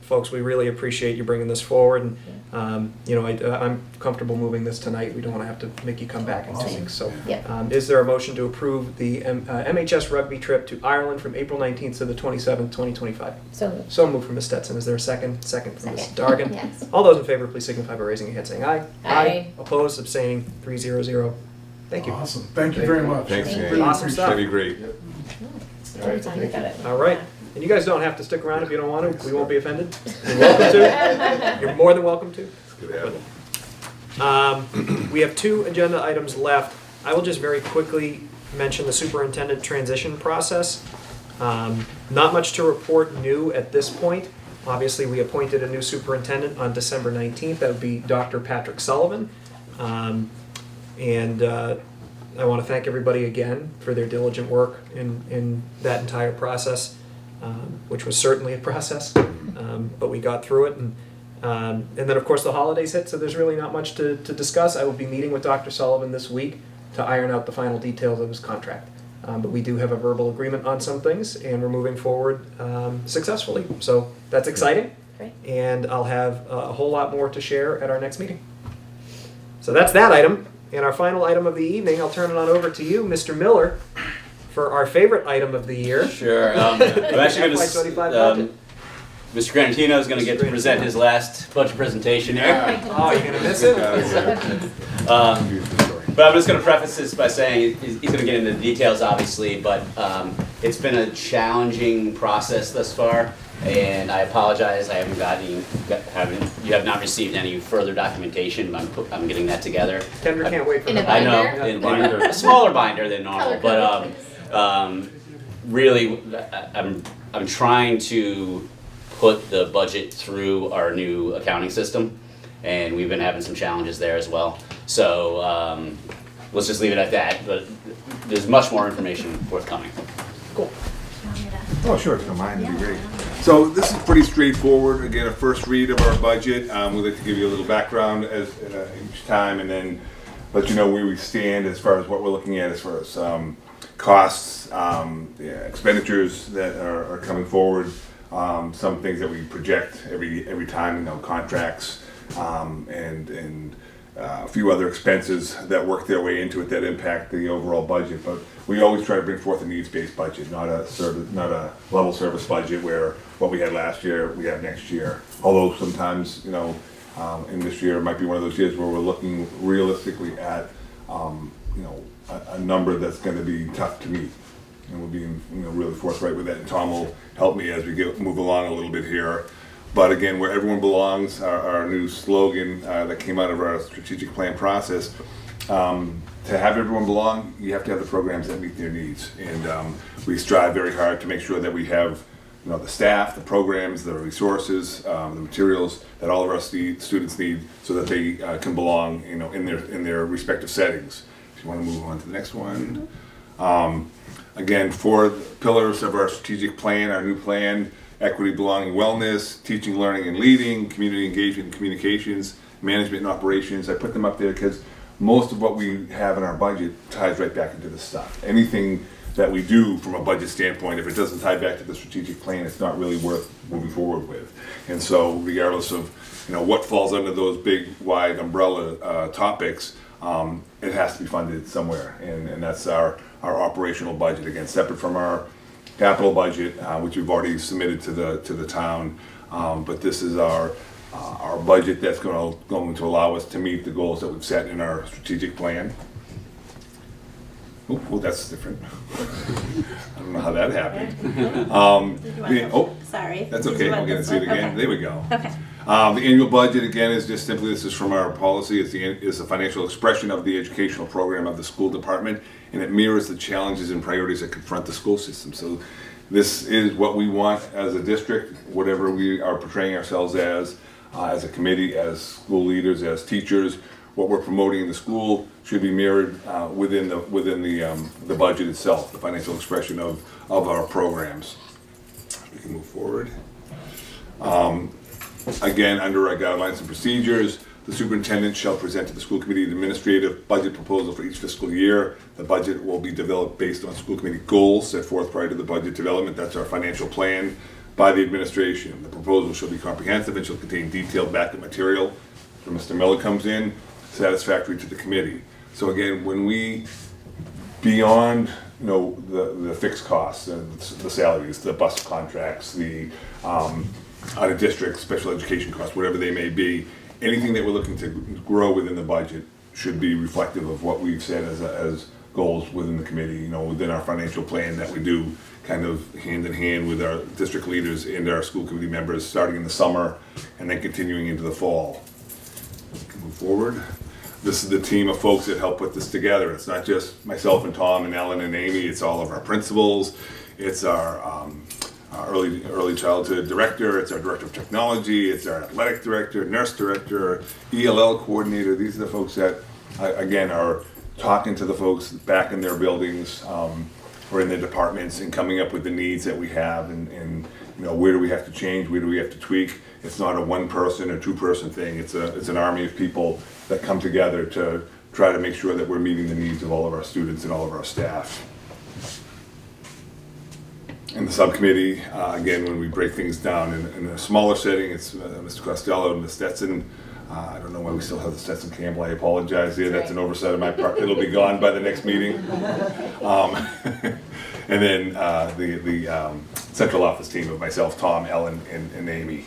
folks. We really appreciate you bringing this forward, and I'm comfortable moving this tonight. We don't want to have to make you come back in 2 weeks. So, Yeah. is there a motion to approve the MHS rugby trip to Ireland from April 19th to the 27th, 2025? So So moved from Ms. Stetson. Is there a second? Second from Ms. Second. Dargan. Yes. All those in favor, please signify by raising your hand, saying aye. Aye. Opposed, abstaining, 300. Thank you. Awesome. Thank you very much. Thanks, Thank Jane. you. Awesome stuff. That'd be great. every time you got it. All right. And you guys don't have to stick around if you don't want to. We won't be offended. You're welcome to. You're more than welcome to. It's good to have. We have 2 agenda items left. I will just very quickly mention the superintendent transition process. Not much to report new at this point. Obviously, we appointed a new superintendent on December 19th. That would be Dr. Patrick Sullivan. I want to thank everybody again for their diligent work in that entire process, which was certainly a process, but we got through it. And then, of course, the holidays hit, so there's really not much to discuss. I will be meeting with Dr. Sullivan this week to iron out the final details of his contract. But we do have a verbal agreement on some things, and we're moving forward successfully. So that's exciting, Great. and I'll have a whole lot more to share at our next meeting. So that's that item. And our final item of the evening, I'll turn it on over to you, Mr. Miller, for our favorite item of the year. Sure. I'm actually going FY25 to. budget. Mr. Grantino is going to get to present his last budget presentation here. Oh, you're gonna miss it? But I'm just going to preface this by saying he's going to get into the details, obviously, but it's been a challenging process thus far, and I apologize. I you have not received any further documentation. I'm getting that together. Kendra can't wait for In a the I know, binder? in a smaller binder than normal, Color but really, I'm trying to put the budget through our new accounting system, and we've been having some challenges there as well. So let's just leave it at that, but there's much more information forthcoming. You want me to- Oh, sure, if you don't mind, that'd be great. So this is pretty straightforward. Again, a first read of our budget. We'd like to give you a little background each time, and then let you know where we stand as far as what we're looking at as far as costs, expenditures that are coming forward, some things that we project every time, contracts, and a few other expenses that work their way into it that impact the overall budget. But we always try to bring forth a needs-based budget, not a level service budget where what we had last year we have next year. Although sometimes, in this year it might be one of those years where we're looking realistically at, a number that's going to be tough to meet, and we'll be really forthright with that. And Tom will help me as we move along a little bit here. But again, where everyone belongs, our new slogan that came out of our strategic plan process, to have everyone belong, you have to have the programs that meet their needs. And we strive very hard to make sure that we have the staff, the programs, the resources, the materials that all of our students need so that they can belong in their respective settings. If you want to move on to the next one. Again, 4 pillars of our strategic plan, our new plan: equity, belonging, wellness, teaching, learning, and leading, community engagement and communications, management and operations. I put them up there because most of what we have in our budget ties right back into this stuff. Anything that we do from a budget standpoint, if it doesn't tie back to the strategic plan, it's not really worth moving forward with. And so regardless of what falls under those big wide umbrella topics, it has to be funded somewhere, and that's our operational budget, again, separate from our capital budget, which we've already submitted to the town, but this is our budget that's going to allow us to meet the goals that we've set in our strategic plan. Oh, that's different. I don't know how that happened. Sorry. That's okay. We're going to see it again. Okay. There we go. Okay. The annual budget, again, is just simply, this is from our policy, it's a financial expression of the educational program of the school department, and it mirrors the challenges and priorities that confront the school system. So this is what we want as a district, whatever we are portraying ourselves as a committee, as school leaders, as teachers. What we're promoting in the school should be mirrored within the budget itself, the financial expression of our programs. We can move forward. Again, under our guidelines and procedures, the superintendent shall present to the school committee an administrative budget proposal for each fiscal year. The budget will be developed based on school committee goals set forth prior to the budget development. That's our financial plan by the administration. The proposal shall be comprehensive and shall contain detailed backup material. When Mr. Miller comes in, satisfactory to the committee. So again, when we, beyond the fixed costs, the salaries, the bus contracts, the out of district special education costs, whatever they may be, anything that we're looking to grow within the budget should be reflective of what we've set as goals within the committee, within our financial plan that we do kind of hand in hand with our district leaders and our school committee members, starting in the summer and then continuing into the fall. Move forward. This is the team of folks that help put this together. It's not just myself and Tom and Ellen and Amy, it's all of our principals, it's our early childhood director, it's our director of technology, it's our athletic director, nurse director, ELL coordinator. These are the folks that, again, are talking to the folks back in their buildings or in their departments and coming up with the needs that we have and where do we have to change, where do we have to tweak. It's not a one-person or two-person thing. It's an army of people that come together to try to make sure that we're meeting the needs of all of our students and all of our staff. In the subcommittee, again, when we break things down in a smaller setting, it's Mr. Costello and Ms. Stetson. I don't know why we still have the Stetson Campbell. I apologize there. That's an oversight on my part. It'll be gone by the next meeting. And then the central office team of myself, Tom, Ellen, and Amy.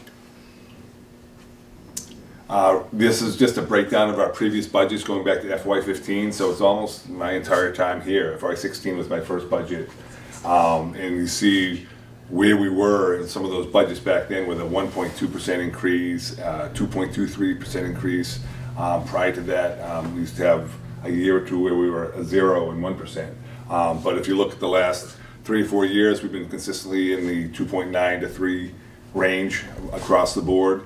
This is just a breakdown of our previous budgets going back to FY15, so it's almost my entire time here. FY16 was my first budget. And you see where we were in some of those budgets back then with a 1.2% increase, 2.23% increase. Prior to that, we used to have a year or two where we were a 0 and 1%. But if you look at the last 3 or 4 years, we've been consistently in the 2.9 to range across the board.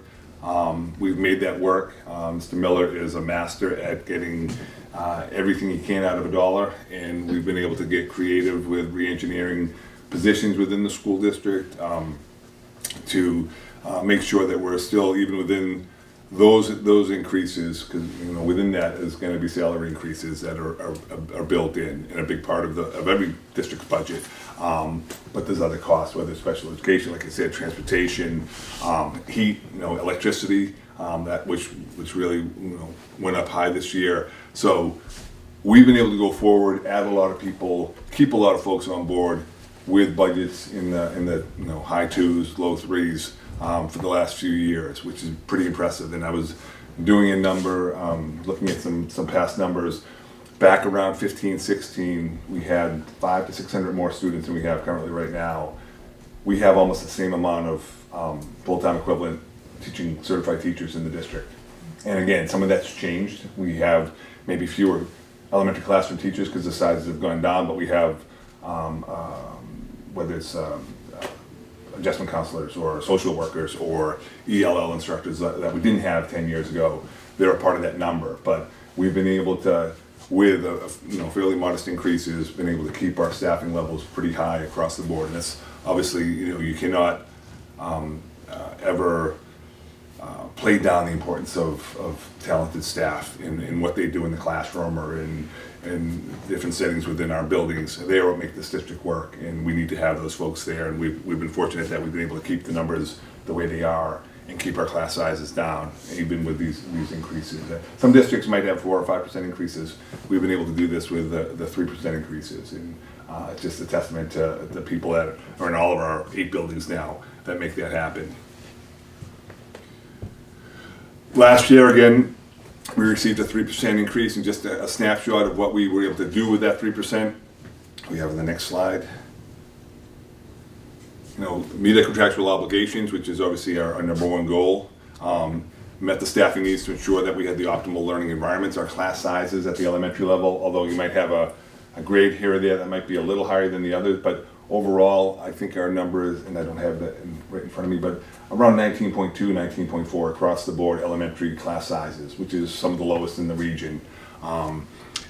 We've made that work. Mr. Miller is a master at getting everything he can out of a dollar, and we've been able to get creative with re-engineering positions within the school district to make sure that we're still even within those increases, because within that is going to be salary increases that are built in and a big part of every district's budget. But there's other costs, whether it's special education, like I said, transportation, heat, electricity, that which really went up high this year. So we've been able to go forward, add a lot of people, keep a lot of folks on board with budgets in the high 2s, low 3s. For the last few years, which is pretty impressive. And I was doing a number, looking at some past numbers. Back around 15, 16, we had 500 to 600 more students than we have currently right now. We have almost the same amount of full-time equivalent teaching certified teachers in the district. And again, some of that's changed. We have maybe fewer elementary classroom teachers because the sizes have gone down, but we have, whether it's adjustment counselors or social workers or ELL instructors that we didn't have 10 years ago. They're a part of that number, but we've been able to, with fairly modest increases, been able to keep our staffing levels pretty high across the board. And that's obviously, you cannot ever play down the importance of talented staff in what they do in the classroom or in different settings within our buildings. They are what make this district work, and we need to have those folks there. And we've been fortunate that we've been able to keep the numbers the way they are and keep our class sizes down, even with these increases. Some districts might have 4 or 5% increases. We've been able to do this with the 3% increases, and it's just a testament to the people that are in all of our 8 buildings now that make that happen. Last year, again, we received a 3% increase, and just a snapshot of what we were able to do with that 3%. We have on the next slide. Meet our contractual obligations, which is obviously our number one goal. Met the staffing needs to ensure that we had the optimal learning environments. Our class sizes at the elementary level, although you might have a grade here or there that might be a little higher than the others, but overall, I think our numbers, and I don't have that right in front of me, but around 19.2, 19.4 across the board elementary class sizes, which is some of the lowest in the region.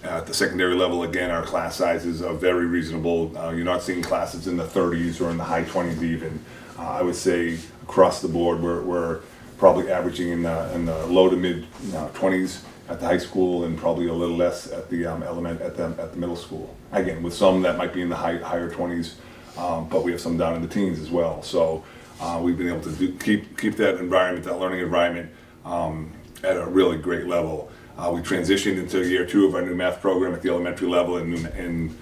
At the secondary level, again, our class sizes are very reasonable. You're not seeing classes in the 30s or in the high 20s even. I would say across the board, we're probably averaging in the low to mid 20s at the high school, and probably a little less at the at the middle school. Again, with some that might be in the higher 20s, but we have some down in the teens as well. So we've been able to keep that environment, that learning environment, at a really great level. We transitioned into year 2 of our new math program at the elementary level, and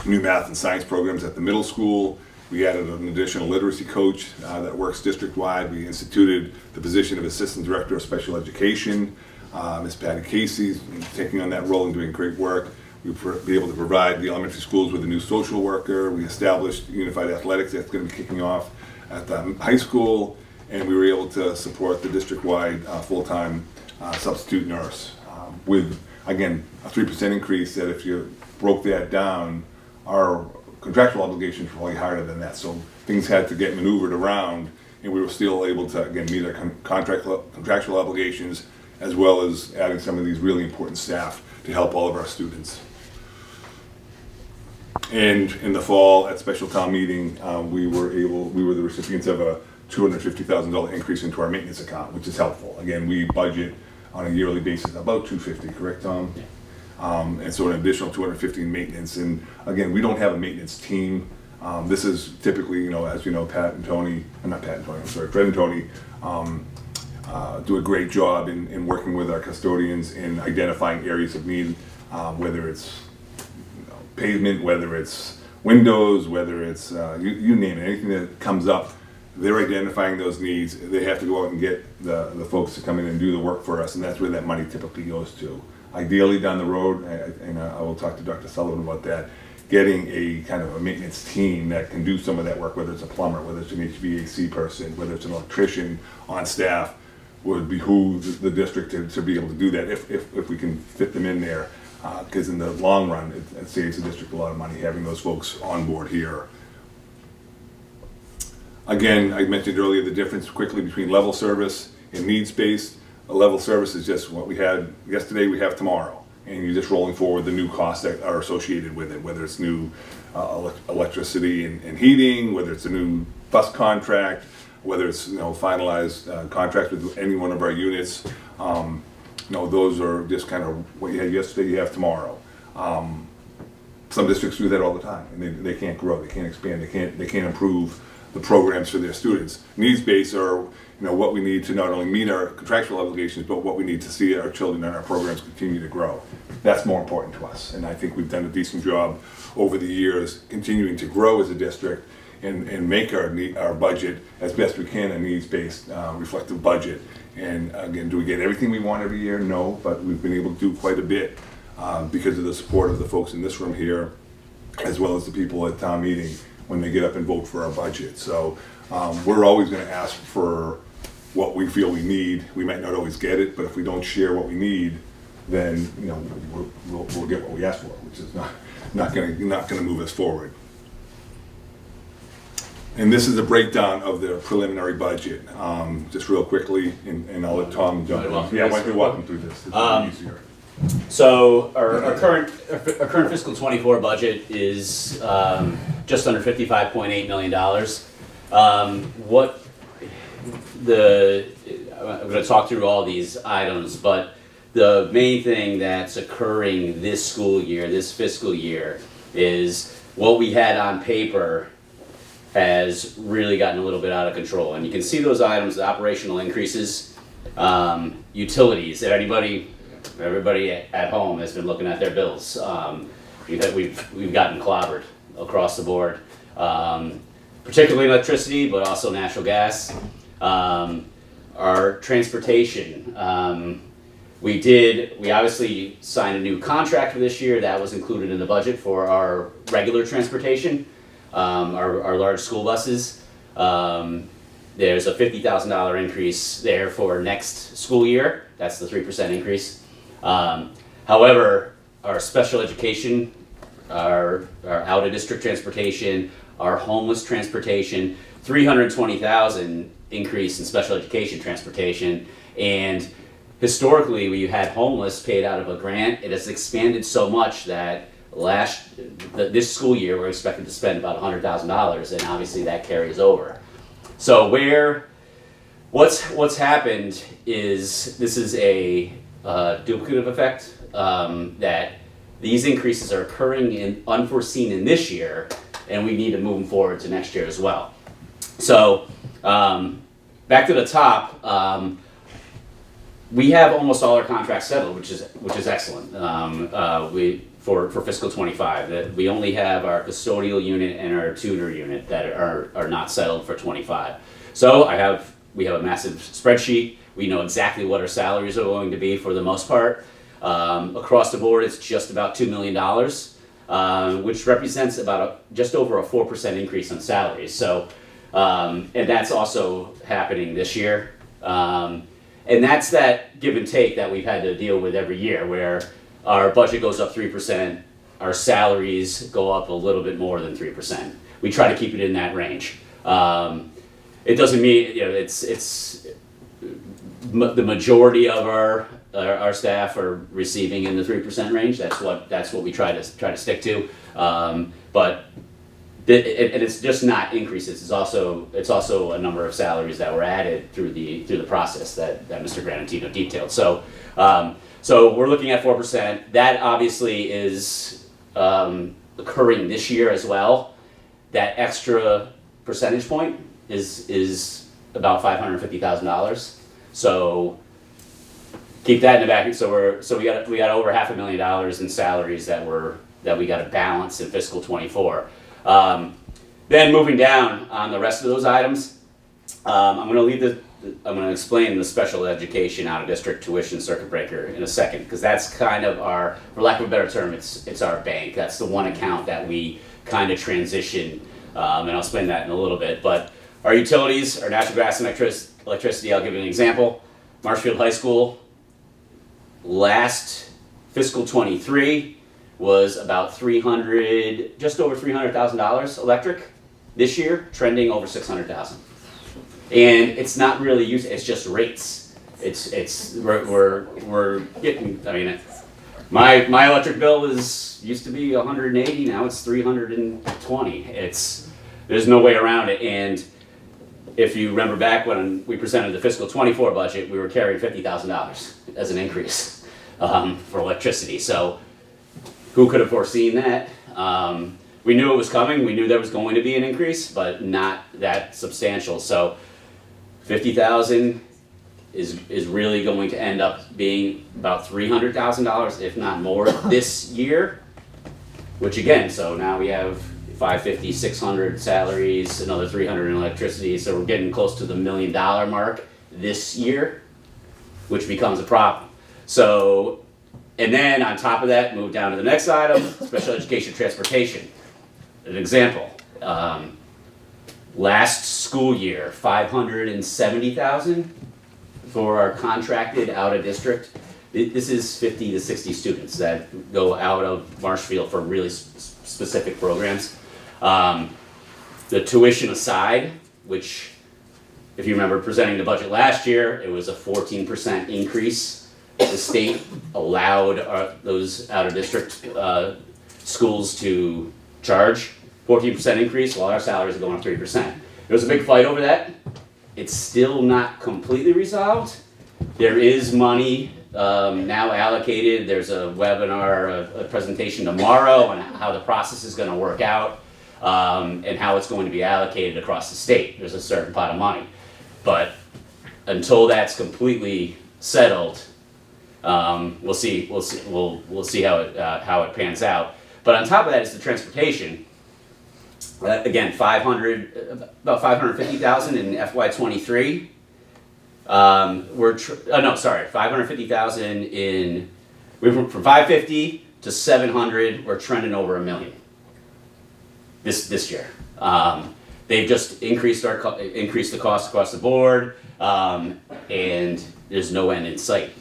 new math and science programs at the middle school. We added an additional literacy coach that works district-wide. We instituted the position of Assistant Director of Special Education. Ms. Patty Casey's taking on that role and doing great work. We'll be able to provide the elementary schools with a new social worker. We established unified athletics that's going to be kicking off at the high school, and we were able to support the district-wide full-time substitute nurse with, again, a 3% increase that if you broke that down, our contractual obligations were probably higher than that. So things had to get maneuvered around, and we were still able to, again, meet our contractual obligations, as well as adding some of these really important staff to help all of our students. And in the fall at special town meeting, we were the recipients of a $250,000 increase into our maintenance account, which is helpful. Again, we budget on a yearly basis about $250, correct, Tom? Yeah. And so an additional $250 in maintenance. And again, we don't have a maintenance team. This is typically, as you know, Fred and Tony do a great job in working with our custodians in identifying areas of need, whether it's pavement, whether it's windows, whether it's you name it, anything that comes up. They're identifying those needs. They have to go out and get the folks to come in and do the work for us, and that's where that money typically goes to. Ideally, down the road, and I will talk to Dr. Sullivan about that, getting a kind of a maintenance team that can do some of that work, whether it's a plumber, whether it's an HVAC person, whether it's an electrician on staff, would behoove the district to be able to do that if we can fit them in there, because in the long run, it saves the district a lot of money having those folks on board here. Again, I mentioned earlier the difference quickly between level service and needs-based. A level service is just what we had yesterday, we have tomorrow. And you're just rolling forward the new costs that are associated with it, whether it's new electricity and heating, whether it's a new bus contract, whether it's finalized contracts with any one of our units. Those are just kind of what you had yesterday, you have tomorrow. Some districts do that all the time, and they can't grow, they can't expand, they can't improve the programs for their students. Needs-based are what we need to not only meet our contractual obligations, but what we need to see our children and our programs continue to grow. That's more important to us, and I think we've done a decent job over the years continuing to grow as a district and make our budget as best we can a needs-based reflective budget. And again, do we get everything we want every year? No, but we've been able to do quite a bit because of the support of the folks in this room here, as well as the people at town meeting when they get up and vote for our budget. So we're always going to ask for what we feel we need. We might not always get it, but if we don't share what we need, then we'll get what we ask for, which is not going to move us forward. And this is a breakdown of the preliminary budget, just real quickly, and I'll let Tom jump in. Yeah, why don't you walk them through this? It's easier. So our current fiscal 24 budget is just under $55.8 million. I'm going to talk through all these items, but the main thing that's occurring this school year, this fiscal year, is what we had on paper has really gotten a little bit out of control. And you can see those items, the operational increases, utilities. Everybody at home has been looking at their bills. We've gotten clobbered across the board, particularly electricity, but also natural gas. Our transportation. We obviously signed a new contract for this year that was included in the budget for our regular transportation, our large school buses. There's a $50,000 increase there for next school year. That's the 3% increase. However, our special education, our out-of-district transportation, our homeless transportation, $320,000 increase in special education transportation, and historically we had homeless paid out of a grant. It has expanded so much that this school year we're expected to spend about $100,000, and obviously that carries over. So what's happened is this is a duplicative effect, that these increases are occurring unforeseen in this year, and we need to move them forward to next year as well. So back to the top, we have almost all our contracts settled, which is excellent. For fiscal 25, we only have our custodial unit and our tutor unit that are not settled for 25. So we have a massive spreadsheet. We know exactly what our salaries are going to be for the most part. Across the board, it's just about $2 million, which represents about just over a 4% increase on salaries. So, and that's also happening this year. And that's that give and take that we've had to deal with every year, where our budget goes up 3%, our salaries go up a little bit more than 3%. We try to keep it in that range. It doesn't mean, it's the majority of our staff are receiving in the 3% range. That's what we try to stick to. But it's just not increases. It's also a number of salaries that were added through the process that Mr. Granatino detailed. So we're looking at 4%. That obviously is occurring this year as well. That extra percentage point is about $550,000. So keep that in the back. So we got over $500,000 in salaries that we got to balance in fiscal 24. Then moving down on the rest of those items, I'm going to explain the special education out-of-district tuition circuit breaker in a second, because that's kind of our, for lack of a better term, it's our bank. That's the one account that we kind of transition, and I'll explain that in a little bit. But our utilities, our natural gas and electricity, I'll give you an example. Marshfield High School, last fiscal 23 was about just over $300,000 electric. this year trending over 600,000. And it's not really used, it's just rates. We're getting, I mean, my electric bill used to be 180, now it's 320. There's no way around it. And if you remember back when we presented the fiscal 24 budget, we were carrying $50,000 as an increase for electricity. So who could have foreseen that? We knew it was coming. We knew there was going to be an increase, but not that substantial. So 50,000 is really going to end up being about $300,000, if not more, this year. Which again, so now we have 550, 600 salaries, another 300 in electricity. So we're getting close to the $1 million mark this year, which becomes a problem. So, and then on top of that, move down to the next item, special education transportation. An example, last school year, 570,000 for our contracted out of district. This is 50 to 60 students that go out of Marshfield for really specific programs. The tuition aside, which if you remember presenting the budget last year, it was a 14% increase. The state allowed those out of district schools to charge 14% increase while our salaries are going up 3%. There was a big fight over that. It's still not completely resolved. There is money now allocated. There's a webinar, a presentation tomorrow on how the process is going to work out and how it's going to be allocated across the state. There's a certain pot of money. But until that's completely settled, we'll see how it pans out. But on top of that is the transportation. Again, about 550,000 in FY23. 550,000 in. We went from 550 to 700. We're trending over $1 million this year. They've just increased the cost across the board, and there's no end in sight.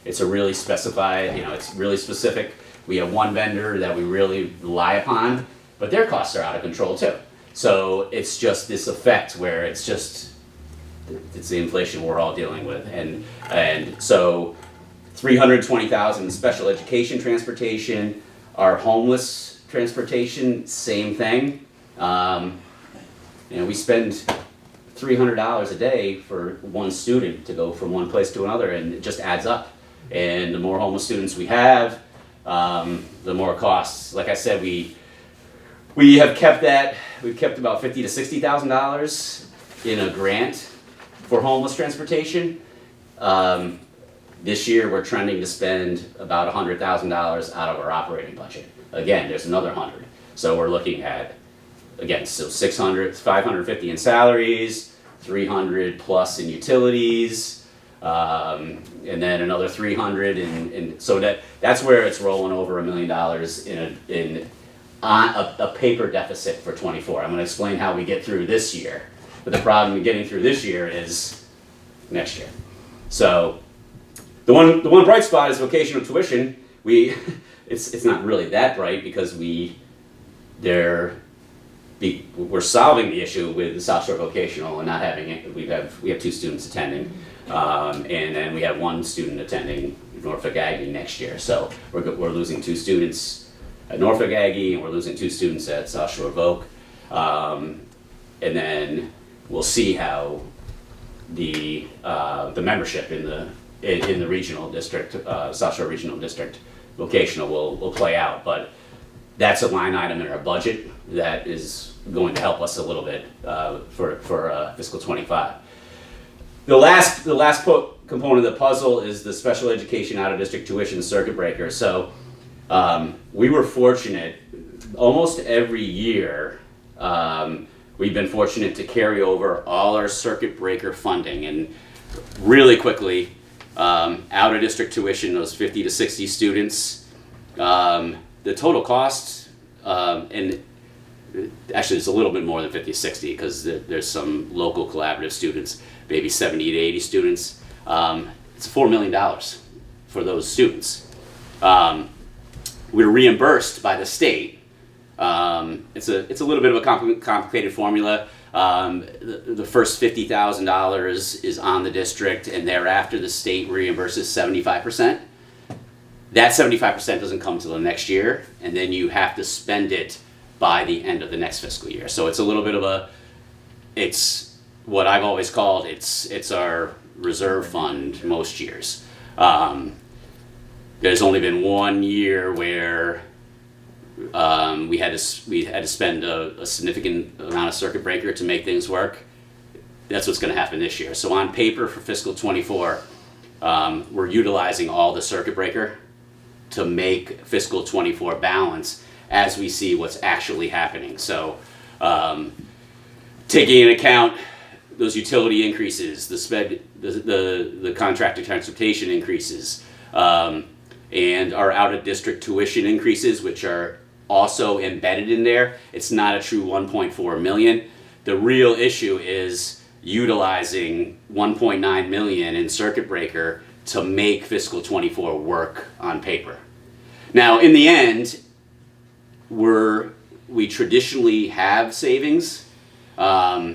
It's a really specified, it's really specific. We have one vendor that we really rely upon, but their costs are out of control too. So it's just this effect where it's the inflation we're all dealing with, and so 320,000 special education transportation, our homeless transportation, same thing. We spend $300 a day for one student to go from one place to another, and it just adds up. And the more homeless students we have, the more costs. Like I said, we have kept that. We've kept about $50,000 to $60,000 in a grant for homeless transportation. This year, we're trending to spend about $100,000 out of our operating budget. Again, there's another 100. So we're looking at, again, so 550 in salaries, 300 plus in utilities, and then another 300 in so that's where it's rolling over $1 million in a paper deficit for 24. I'm going to explain how we get through this year, but the problem with getting through this year is next year. So the one bright spot is vocational tuition. It's not really that bright because we're solving the issue with the South Shore Vocational and not having it. We have 2 students attending, and then we have 1 student attending Norfolk Aggie next year. So we're losing 2 students at Norfolk Aggie, and we're losing 2 students at South Shore Voc, and then we'll see how the membership in the regional district, South Shore Regional District Vocational will play out. But that's a line item in our budget that is going to help us a little bit for fiscal 25. The last component of the puzzle is the special education out of district tuition circuit breaker. So we were fortunate almost every year. We've been fortunate to carry over all our circuit breaker funding, and really quickly, out of district tuition, those 50 to 60 students, the total cost, and actually it's a little bit more than 50 to 60 because there's some local collaborative students, maybe 70 to 80 students. It's $4 million for those students. We're reimbursed by the state It's a little bit of a complicated formula. The first $50,000 is on the district, and thereafter the state reimburses 75%. That 75% doesn't come till the next year, and then you have to spend it by the end of the next fiscal year. So it's a little bit of it's what I've always called, it's our reserve fund most years. There's only been 1 year where we had to spend a significant amount of circuit breaker to make things work. That's what's going to happen this year. So on paper for fiscal 24, we're utilizing all the circuit breaker to make fiscal 24 balance as we see what's actually happening. So taking into account those utility increases, the contracted transportation increases, and our out-of-district tuition increases, which are also embedded in there, it's not a true 1.4 million. The real issue is utilizing 1.9 million in circuit breaker to make fiscal 24 work on paper. Now, in the end, we traditionally have savings. Our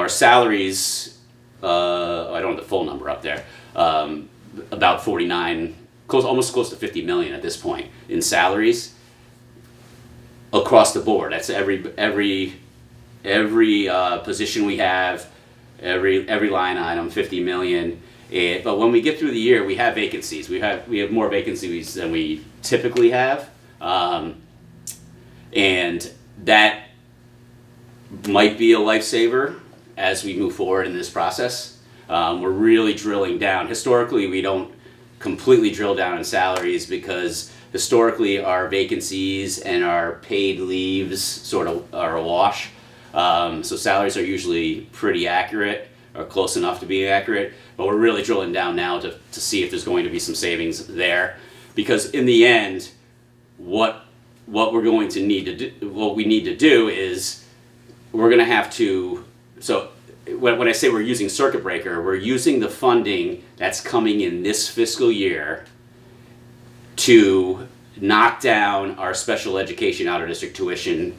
salaries, I don't have the full number up there, about 49, almost close to 50 million at this point in salaries across the board. That's every position we have, every line item, 50 million. But when we get through the year, we have vacancies. We have more vacancies than we typically have, and that might be a lifesaver as we move forward in this process. We're really drilling down. Historically, we don't completely drill down in salaries because historically our vacancies and our paid leaves sort of are a wash. So salaries are usually pretty accurate or close enough to being accurate, but we're really drilling down now to see if there's going to be some savings there. Because in the end, what we're going to need to do, what we need to do is we're going to have to, so when I say we're using circuit breaker, we're using the funding that's coming in this fiscal year to knock down our special education out-of-district tuition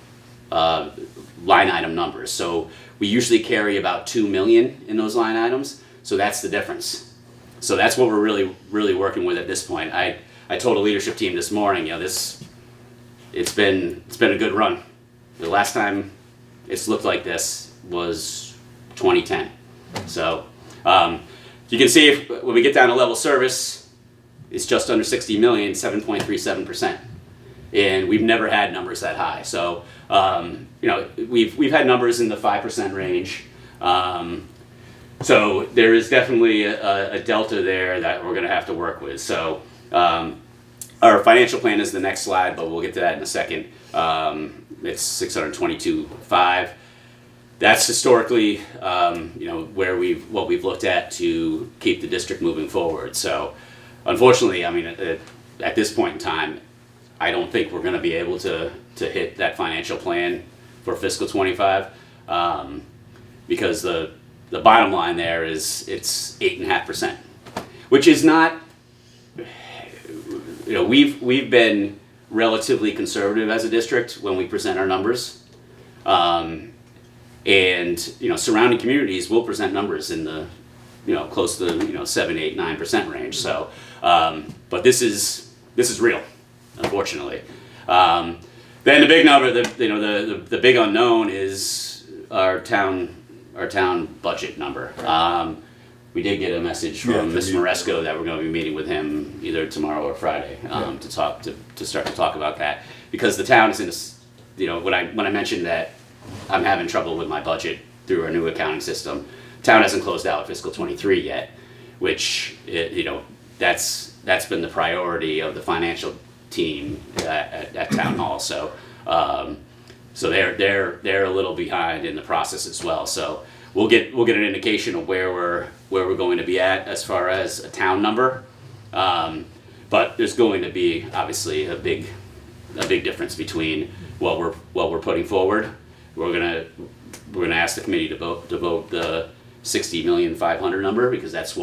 line item numbers. So we usually carry about 2 million in those line items, so that's the difference. So that's what we're really working with at this point. I told a leadership team this morning, it's been a good run. The last time it's looked like this was 2010. So you can see when we get down to level service, it's just under 60 million, 7.37%. And we've never had numbers that high. So, we've had numbers in the 5% range. So there is definitely a delta there that we're going to have to work with. So our financial plan is the next slide, but we'll get to that in a second. It's 622.5. That's historically, what we've looked at to keep the district moving forward. So, unfortunately, at this point in time, I don't think we're going to be able to hit that financial plan for fiscal 25, because the bottom line there is it's 8.5%, which is not. We've been relatively conservative as a district when we present our numbers. And surrounding communities will present numbers in the close to the 7, 8, 9% range. So, but this is real, unfortunately. Then the big number, the big unknown is our town budget number. We did get a message from Mr. Moresco that we're going to be meeting with him either tomorrow or Friday to start to talk about that, because the town is in a, when I mentioned that I'm having trouble with my budget through our new accounting system, town hasn't closed out fiscal 23 yet, which that's been the priority of the financial team at town hall. So so they're a little behind in the process as well. So we'll get an indication of where we're going to be at as far as a town number, but there's going to be obviously a big difference between what we're putting forward. We're gonna ask the committee to vote the 60,500,000 number, because that's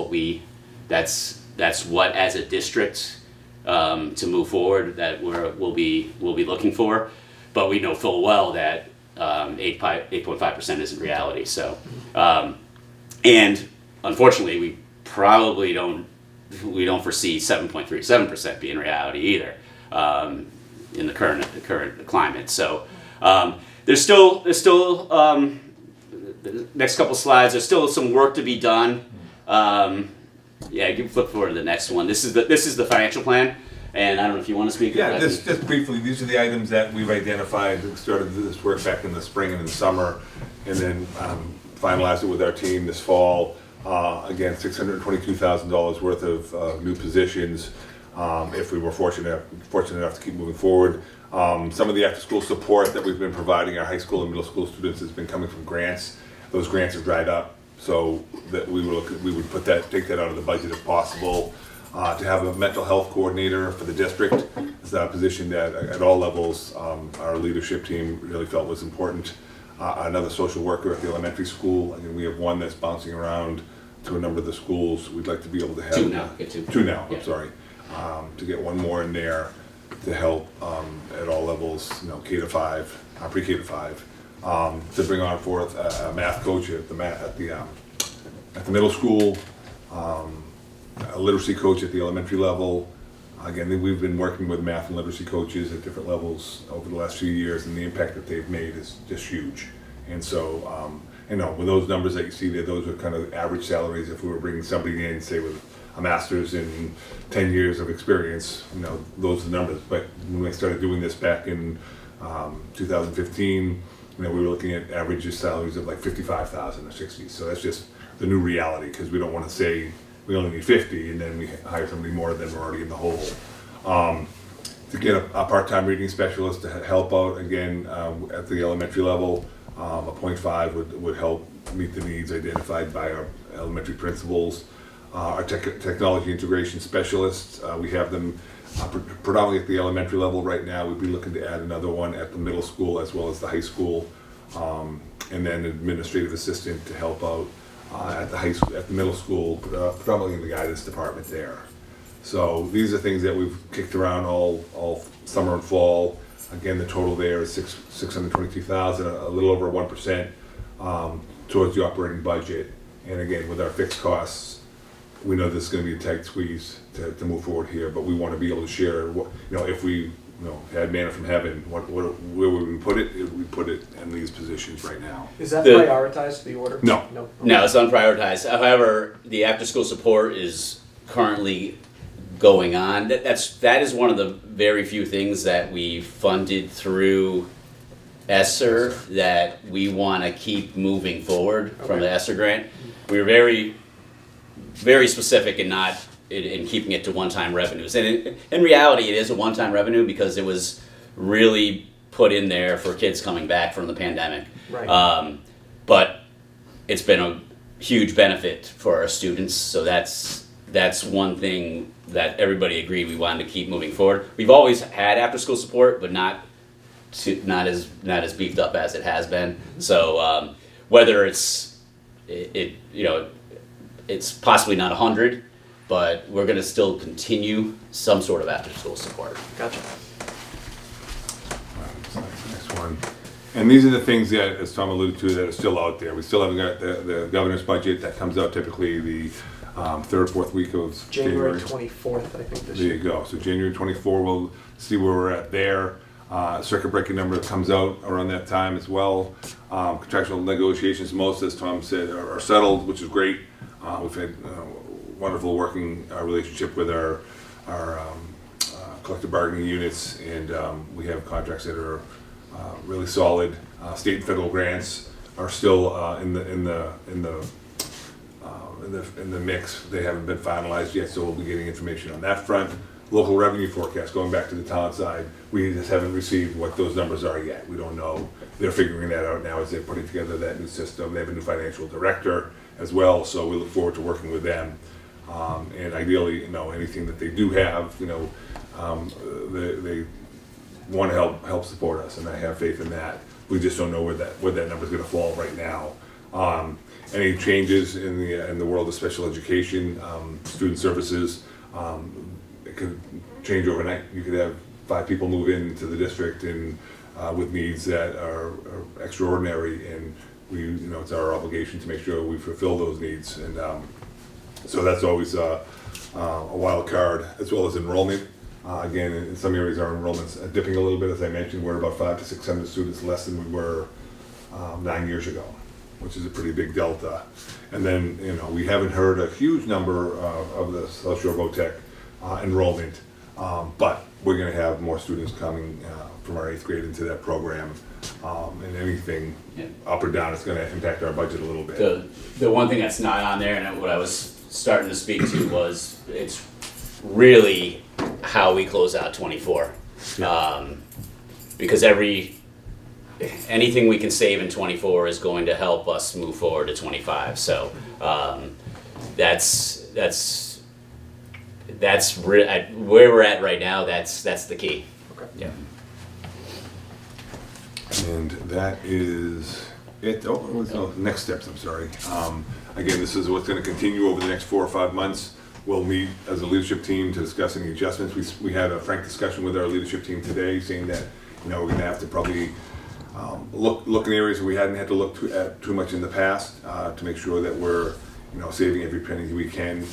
what as a district to move forward that we'll be looking for. but we know full well that 8.5% isn't reality. So, and unfortunately, we probably don't foresee 7.37% being reality either in the current climate. So there's still the next couple slides. There's still some work to be done. Yeah, you can flip forward to the next one. This is the financial plan, and I don't know if you want to speak. Yeah, just briefly, these are the items that we've identified. We started this work back in the spring and in the summer, and then finalized it with our team this fall. Again, $622,000 worth of new positions. If we were fortunate enough to keep moving forward. Some of the after-school support that we've been providing our high school and middle school students has been coming from grants. Those grants have dried up, so that we would take that out of the budget if possible. To have a mental health coordinator for the district is a position that at all levels our leadership team really felt was important. Another social worker at the elementary school. Again, we have one that's bouncing around to a number of the schools. We'd like to be able to have two now. Two now. Yeah. I'm sorry. To get one more in there to help at all levels, K to 5, pre-K to 5, to bring on forth a math coach at the middle school, a literacy coach at the elementary level. Again, we've been working with math and literacy coaches at different levels over the last few years, and the impact that they've made is just huge. And so, with those numbers that you see there, those are kind of average salaries. If we were bringing somebody in, say with a master's in 10 years of experience, those are the numbers. But when I started doing this back in 2015, we were looking at average salaries of like 55,000 or 60. So that's just the new reality, because we don't want to say we only need 50 and then we hire somebody more than we're already in the hole. To get a part-time reading specialist to help out again at the elementary level, a 0.5 would help meet the needs identified by our elementary principals. Our technology integration specialists, we have them predominantly at the elementary level right now. We'd be looking to add another one at the middle school as well as the high school, and then an administrative assistant to help out at the middle school, predominantly in the guidance department there. So these are things that we've kicked around all summer and fall. Again, the total there is $622,000, a little over 1% towards the operating budget. And again, with our fixed costs, we know this is going to be a tight squeeze to move forward here, but we want to be able to share. If we had manna from heaven, where would we put it? We put it in these positions right now. Is that prioritized, the order? No. No, it's unprioritized. However, the after-school support is currently going on. That is one of the very few things that we funded through ESSER that we want to keep moving forward from the ESSER grant. We were very, very specific in keeping it to one-time revenues. And in reality, it is a one-time revenue because it was really put in there for kids coming back from the pandemic. Right. But it's been a huge benefit for our students, so that's one thing that everybody agreed we wanted to keep moving forward. We've always had after-school support, but not as beefed up as it has been. So whether it's possibly not 100, but we're going to still continue some sort of after-school support. Gotcha. Next one. And these are the things that, as Tom alluded to, that are still out there. We still haven't got the governor's budget that comes out typically the third, fourth week of January 24th, I think this year. There you go. So January 24, we'll see where we're at there. Circuit breaker number comes out around that time as well. Contractual negotiations, most, as Tom said, are settled, which is great. We've had wonderful working relationship with our collective bargaining units, and we have contracts that are really solid. State and federal grants are still in the mix. They haven't been finalized yet, so we'll be getting information on that front. Local revenue forecast, going back to the town side, we just haven't received what those numbers are yet. We don't know. They're figuring that out now as they're putting together that new system. They have a new financial director as well, so we look forward to working with them. And ideally, anything that they do have, they want to help support us, and I have faith in that. We just don't know where that number is going to fall right now. Any changes in the world of special education, student services, it could change overnight. You could have 5 people move into the district, and with needs that are extraordinary, and it's our obligation to make sure we fulfill those needs. And so that's always a wild card, as well as enrollment. Again, in some areas our enrollment's dipping a little bit. As I mentioned, we're about 500 to 600 students less than we were 9 years ago, which is a pretty big delta. And then, we haven't heard a huge number of the South Shore VOTEC enrollment, but we're going to have more students coming from our 8th grade into that program, and anything up or down is going to impact our budget a little bit. The one thing that's not on there, and what I was starting to speak to, was it's really how we close out 24. Because anything we can save in 24 is going to help us move forward to 25. So that's where we're at right now. That's the key. Okay. Yeah. And that is it. Next steps, I'm sorry. Again, this is what's going to continue over the next 4 or 5 months. We'll meet as a leadership team to discuss any adjustments. We had a frank discussion with our leadership team today, saying that we're going to have to probably look in areas where we hadn't had to look at too much in the past, to make sure that we're saving every penny we can,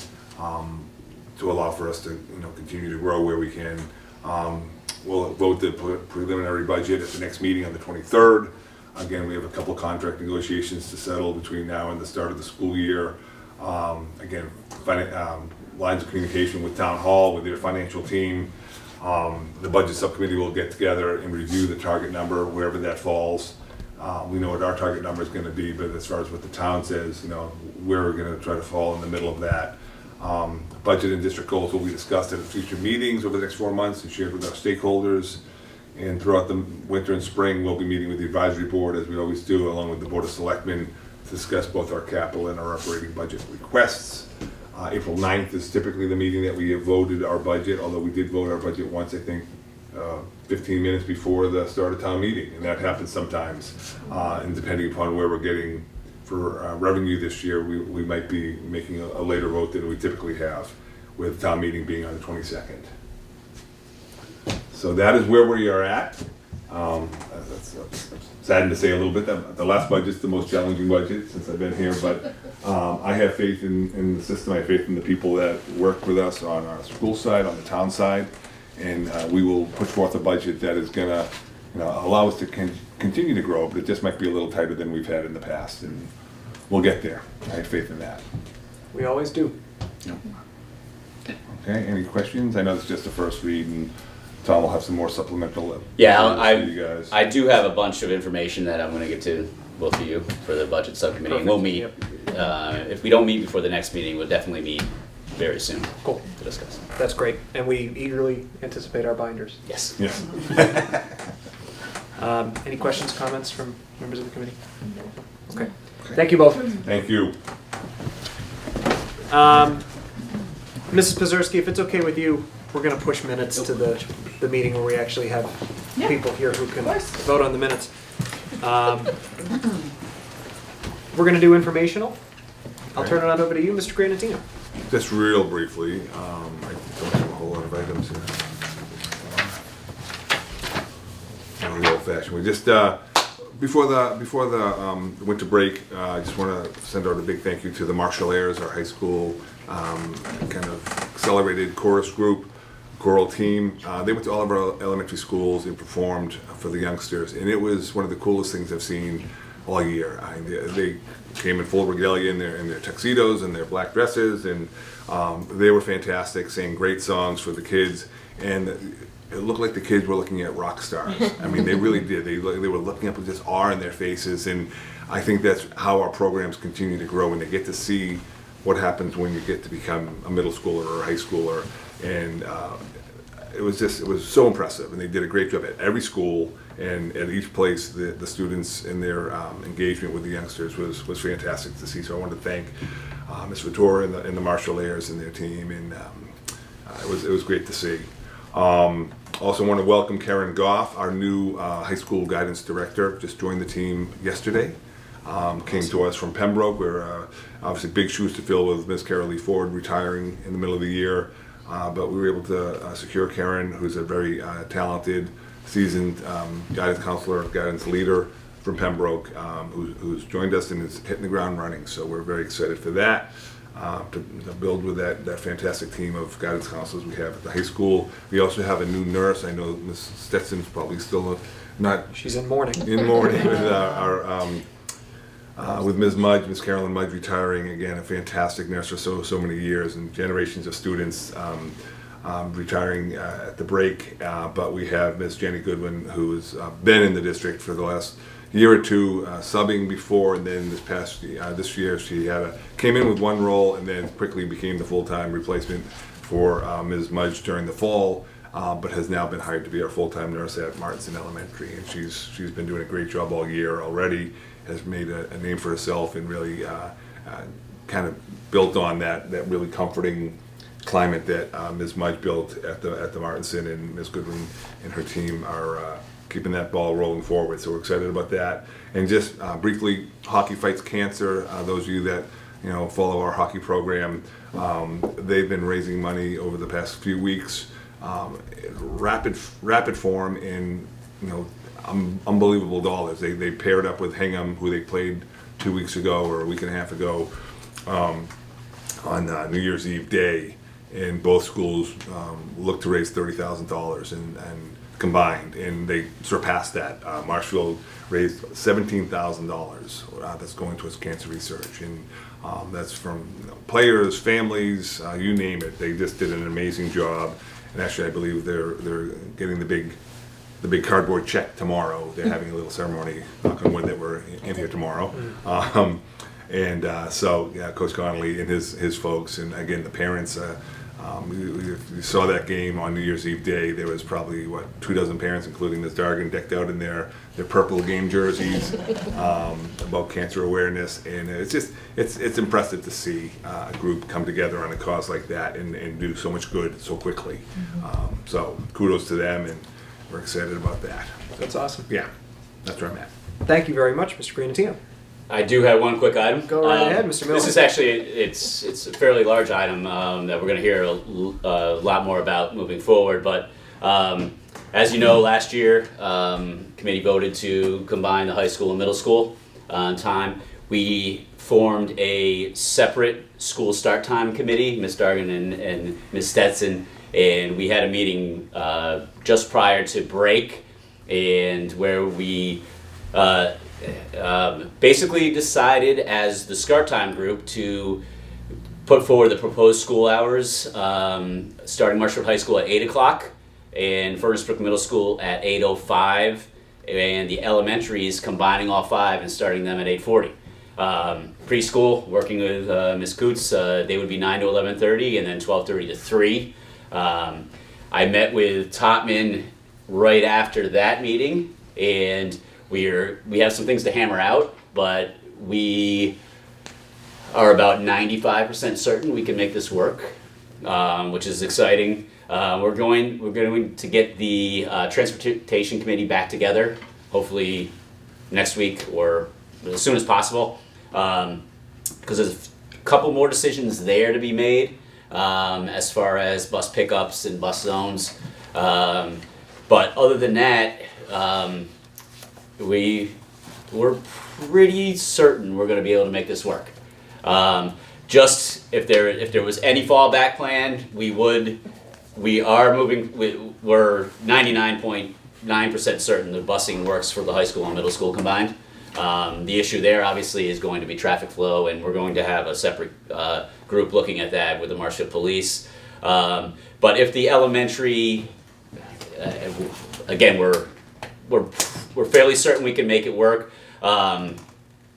to allow for us to continue to grow where we can. We'll vote the preliminary budget at the next meeting on the 23rd. Again, we have a couple contract negotiations to settle between now and the start of the school year. Again, lines of communication with Town Hall, with their financial team. The budget subcommittee will get together and review the target number, wherever that falls. We know what our target number is going to be, but as far as what the town says, we're going to try to fall in the middle of that. Budget and district goals will be discussed at future meetings over the next 4 months and shared with our stakeholders. And throughout the winter and spring, we'll be meeting with the advisory board, as we always do, along with the Board of Selectmen, to discuss both our capital and our operating budget requests. April 9th is typically the meeting that we have voted our budget, although we did vote our budget once, I think, 15 minutes before the start of town meeting, and that happens sometimes. And depending upon where we're getting for revenue this year, we might be making a later vote than we typically have, with town meeting being on the 22nd. So that is where we are at. That's saddened to say a little bit. The last budget's the most challenging budget since I've been here, but I have faith in the system. I have faith in the people that work with us on our school side, on the town side, and we will put forth a budget that is going to allow us to continue to grow, but it just might be a little tighter than we've had in the past, and we'll get there. I have faith in that. We always do. Okay, any questions? I know it's just the first read, and Tom will have some more supplemental. Yeah, for you guys. I do have a bunch of information that I'm going to give to both of you for the budget subcommittee. And we'll meet. If we don't meet before the next meeting, we'll definitely meet very soon. Cool. To discuss. That's great, and we eagerly anticipate our binders. Yes. Yes. Any questions, comments from members of the committee? Okay. Thank you both. Thank you. Mrs. Pazurski, if it's okay with you, we're going to push minutes to the meeting where we actually have people here who can vote on the minutes. We're going to do informational. I'll turn it on over to you, Mr. Granatino. Just real briefly, I don't have a whole lot of items here. Really old fashioned. We just before the winter break, I just want to send out a big thank you to the Marshfield, our high school kind of accelerated chorus group, choral team. They went to all of our elementary schools and performed for the youngsters, and it was one of the coolest things I've seen all year. They came in full regalia in their tuxedos and their black dresses, and they were fantastic, sang great songs for the kids, and it looked like the kids were looking at rock stars. I mean, they really did. They were looking up with just awe in their faces, and I think that's how our programs continue to grow, and they get to see what happens when you get to become a middle schooler or a high schooler, and it was so impressive, and they did a great job at every school and at each place. The students and their engagement with the youngsters was fantastic to see. So I wanted to thank Ms. Vittora and the Marshfield and their team, and it was great to see. Also want to welcome Karen Goff, our new high school guidance director, just joined the team yesterday. Came to us from Pembroke. We're obviously big shoes to fill with Ms. Carol Lee Ford retiring in the middle of the year, but we were able to secure Karen, who's a very talented seasoned guidance counselor, guidance leader from Pembroke, who's joined us and is hitting the ground running. So we're very excited for that. To build with that fantastic team of guidance counselors we have at the high school. We also have a new nurse. I know Ms. Stetson's probably still not She's in mourning. in mourning with Ms. Mudge, Ms. Carolyn Mudge retiring, again, a fantastic nurse for so many years and generations of students retiring at the break. But we have Ms. Jenny Goodwin, who has been in the district for the last year or two, subbing before, and then this year she came in with one role and then quickly became the full-time replacement for Ms. Mudge during the fall, but has now been hired to be our full-time nurse at Martinson Elementary, and she's been doing a great job all year already. Has made a name for herself and really kind of built on that really comforting climate that Ms. Mudge built at the Martinson, and Ms. Goodwin and her team are keeping that ball rolling forward. So we're excited about that. And just briefly, Hockey Fights Cancer. Those of you that follow our hockey program, they've been raising money over the past few weeks, rapid form in unbelievable dollars. They paired up with Hingham, who they played 2 weeks ago or a week and a half ago on New Year's Eve day, and both schools looked to raise $30,000 and combined, and they surpassed that. Marshfield raised $17,000 that's going towards cancer research, and that's from players, families, you name it. They just did an amazing job, and actually I believe they're getting the big cardboard check tomorrow. They're having a little ceremony, knock on wood, that we're in here tomorrow. So Coach Connolly and his folks, and again the parents. We saw that game on New Year's Eve day. There was probably 24 parents, including Ms. Dargan, decked out in their purple game jerseys about cancer awareness, and it's impressive to see a group come together on a cause like that and do so much good so quickly. So kudos to them, and we're excited about that. That's awesome. Yeah, that's where I'm at. Thank you very much, Mr. Granatino. I do have one quick item. Go right ahead, Mr. Miller. This is actually, it's a fairly large item that we're going to hear a lot more about moving forward. But as you know, last year, committee voted to combine the high school and middle school on time. We formed a separate school start time committee, Ms. Dargan and Ms. Stetson, and we had a meeting just prior to break, and where we basically decided as the SCART time group to put forward the proposed school hours, starting Marshfield High School at 8 o'clock and Furnace Brook Middle School at 8:05, and the elementaries combining all five and starting them at 8:40. Preschool, working with Ms. Coots, they would be 9 to 11:30 and then 12:30 to 3. I met with Topman right after that meeting, and we have some things to hammer out, but we are about 95% certain we can make this work, which is exciting. We're going to get the transportation committee back together, hopefully next week or as soon as possible, because there's a couple more decisions there to be made as far as bus pickups and bus zones. But other than that, we're pretty certain we're going to be able to make this work. Just if there was any fallback plan, we're 99.9% certain the busing works for the high school and middle school combined. The issue there obviously is going to be traffic flow, and we're going to have a separate group looking at that with the Marshfield Police. But if the elementary, again, we're fairly certain we can make it work.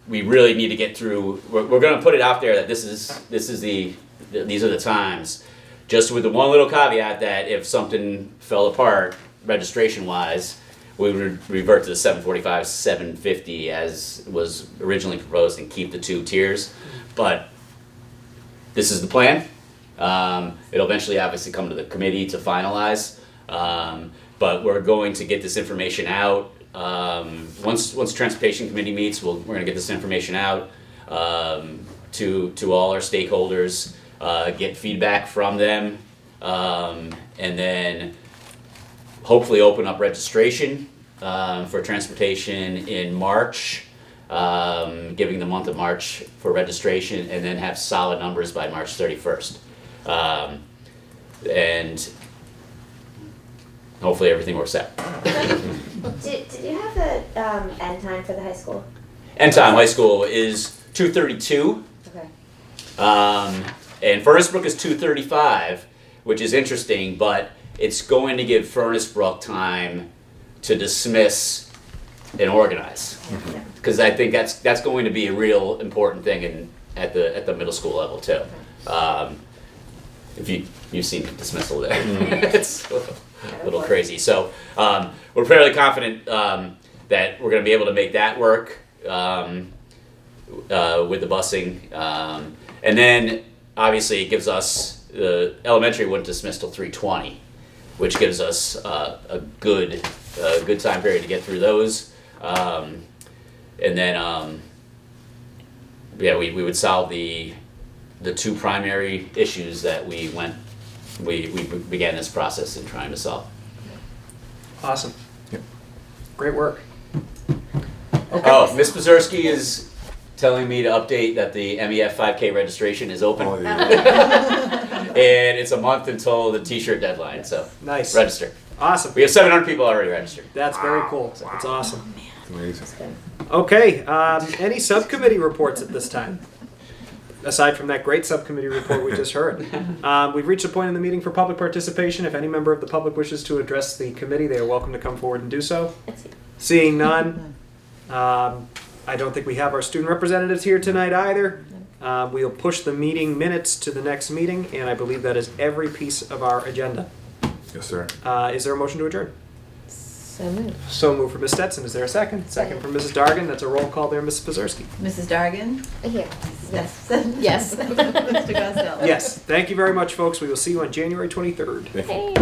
We really need to get through. We're going to put it out there that these are the times. Just with the one little caveat that if something fell apart registration-wise, we would revert to the 745, 750 as was originally proposed and keep the 2 tiers. But this is the plan. It'll eventually obviously come to the committee to finalize. But we're going to get this information out. Once the transportation committee meets, we're going to get this information out to all our stakeholders, get feedback from them, and then hopefully open up registration for transportation in March, giving the month of March for registration, and then have solid numbers by March 31st. And hopefully everything works out. Did you have a end time for the high school? End time high school is 2:32. Okay. And Furnace Brook is 2:35, which is interesting, but it's going to give Furnace Brook time to dismiss and organize. Because I think that's going to be a real important thing at the middle school level too. If you've seen the dismissal there, it's a little crazy. So we're fairly confident that we're going to be able to make that work with the busing, and then obviously it gives us the elementary wouldn't dismiss till 3:20, which gives us a good time period to get through those, and then we would solve the two primary issues that we began this process in trying to solve. Awesome. Yep. Great work. Oh, Ms. Pazurski is telling me to update that the MEF 5K registration is open. Oh, yeah. And it's a month until the t-shirt deadline, so Nice. register. Awesome. We have 700 people already registered. That's very cool. That's awesome. It's amazing. Okay, any subcommittee reports at this time? Aside from that great subcommittee report we just heard. We've reached a point in the meeting for public participation. If any member of the public wishes to address the committee, they are welcome to come forward and do so. Seeing none, I don't think we have our student representatives here tonight either. We'll push the meeting minutes to the next meeting, and I believe that is every piece of our agenda. Yes, sir. Is there a motion to adjourn? So moved. So moved for Ms. Stetson. Is there a second? Second from Mrs. Dargan. That's a roll call there, Mrs. Pazurski. Mrs. Dargan? Here. Yes. Yes. Mr. Costello? Yes. Thank you very much, folks. We will see you on January 23rd. Thank you. Hey.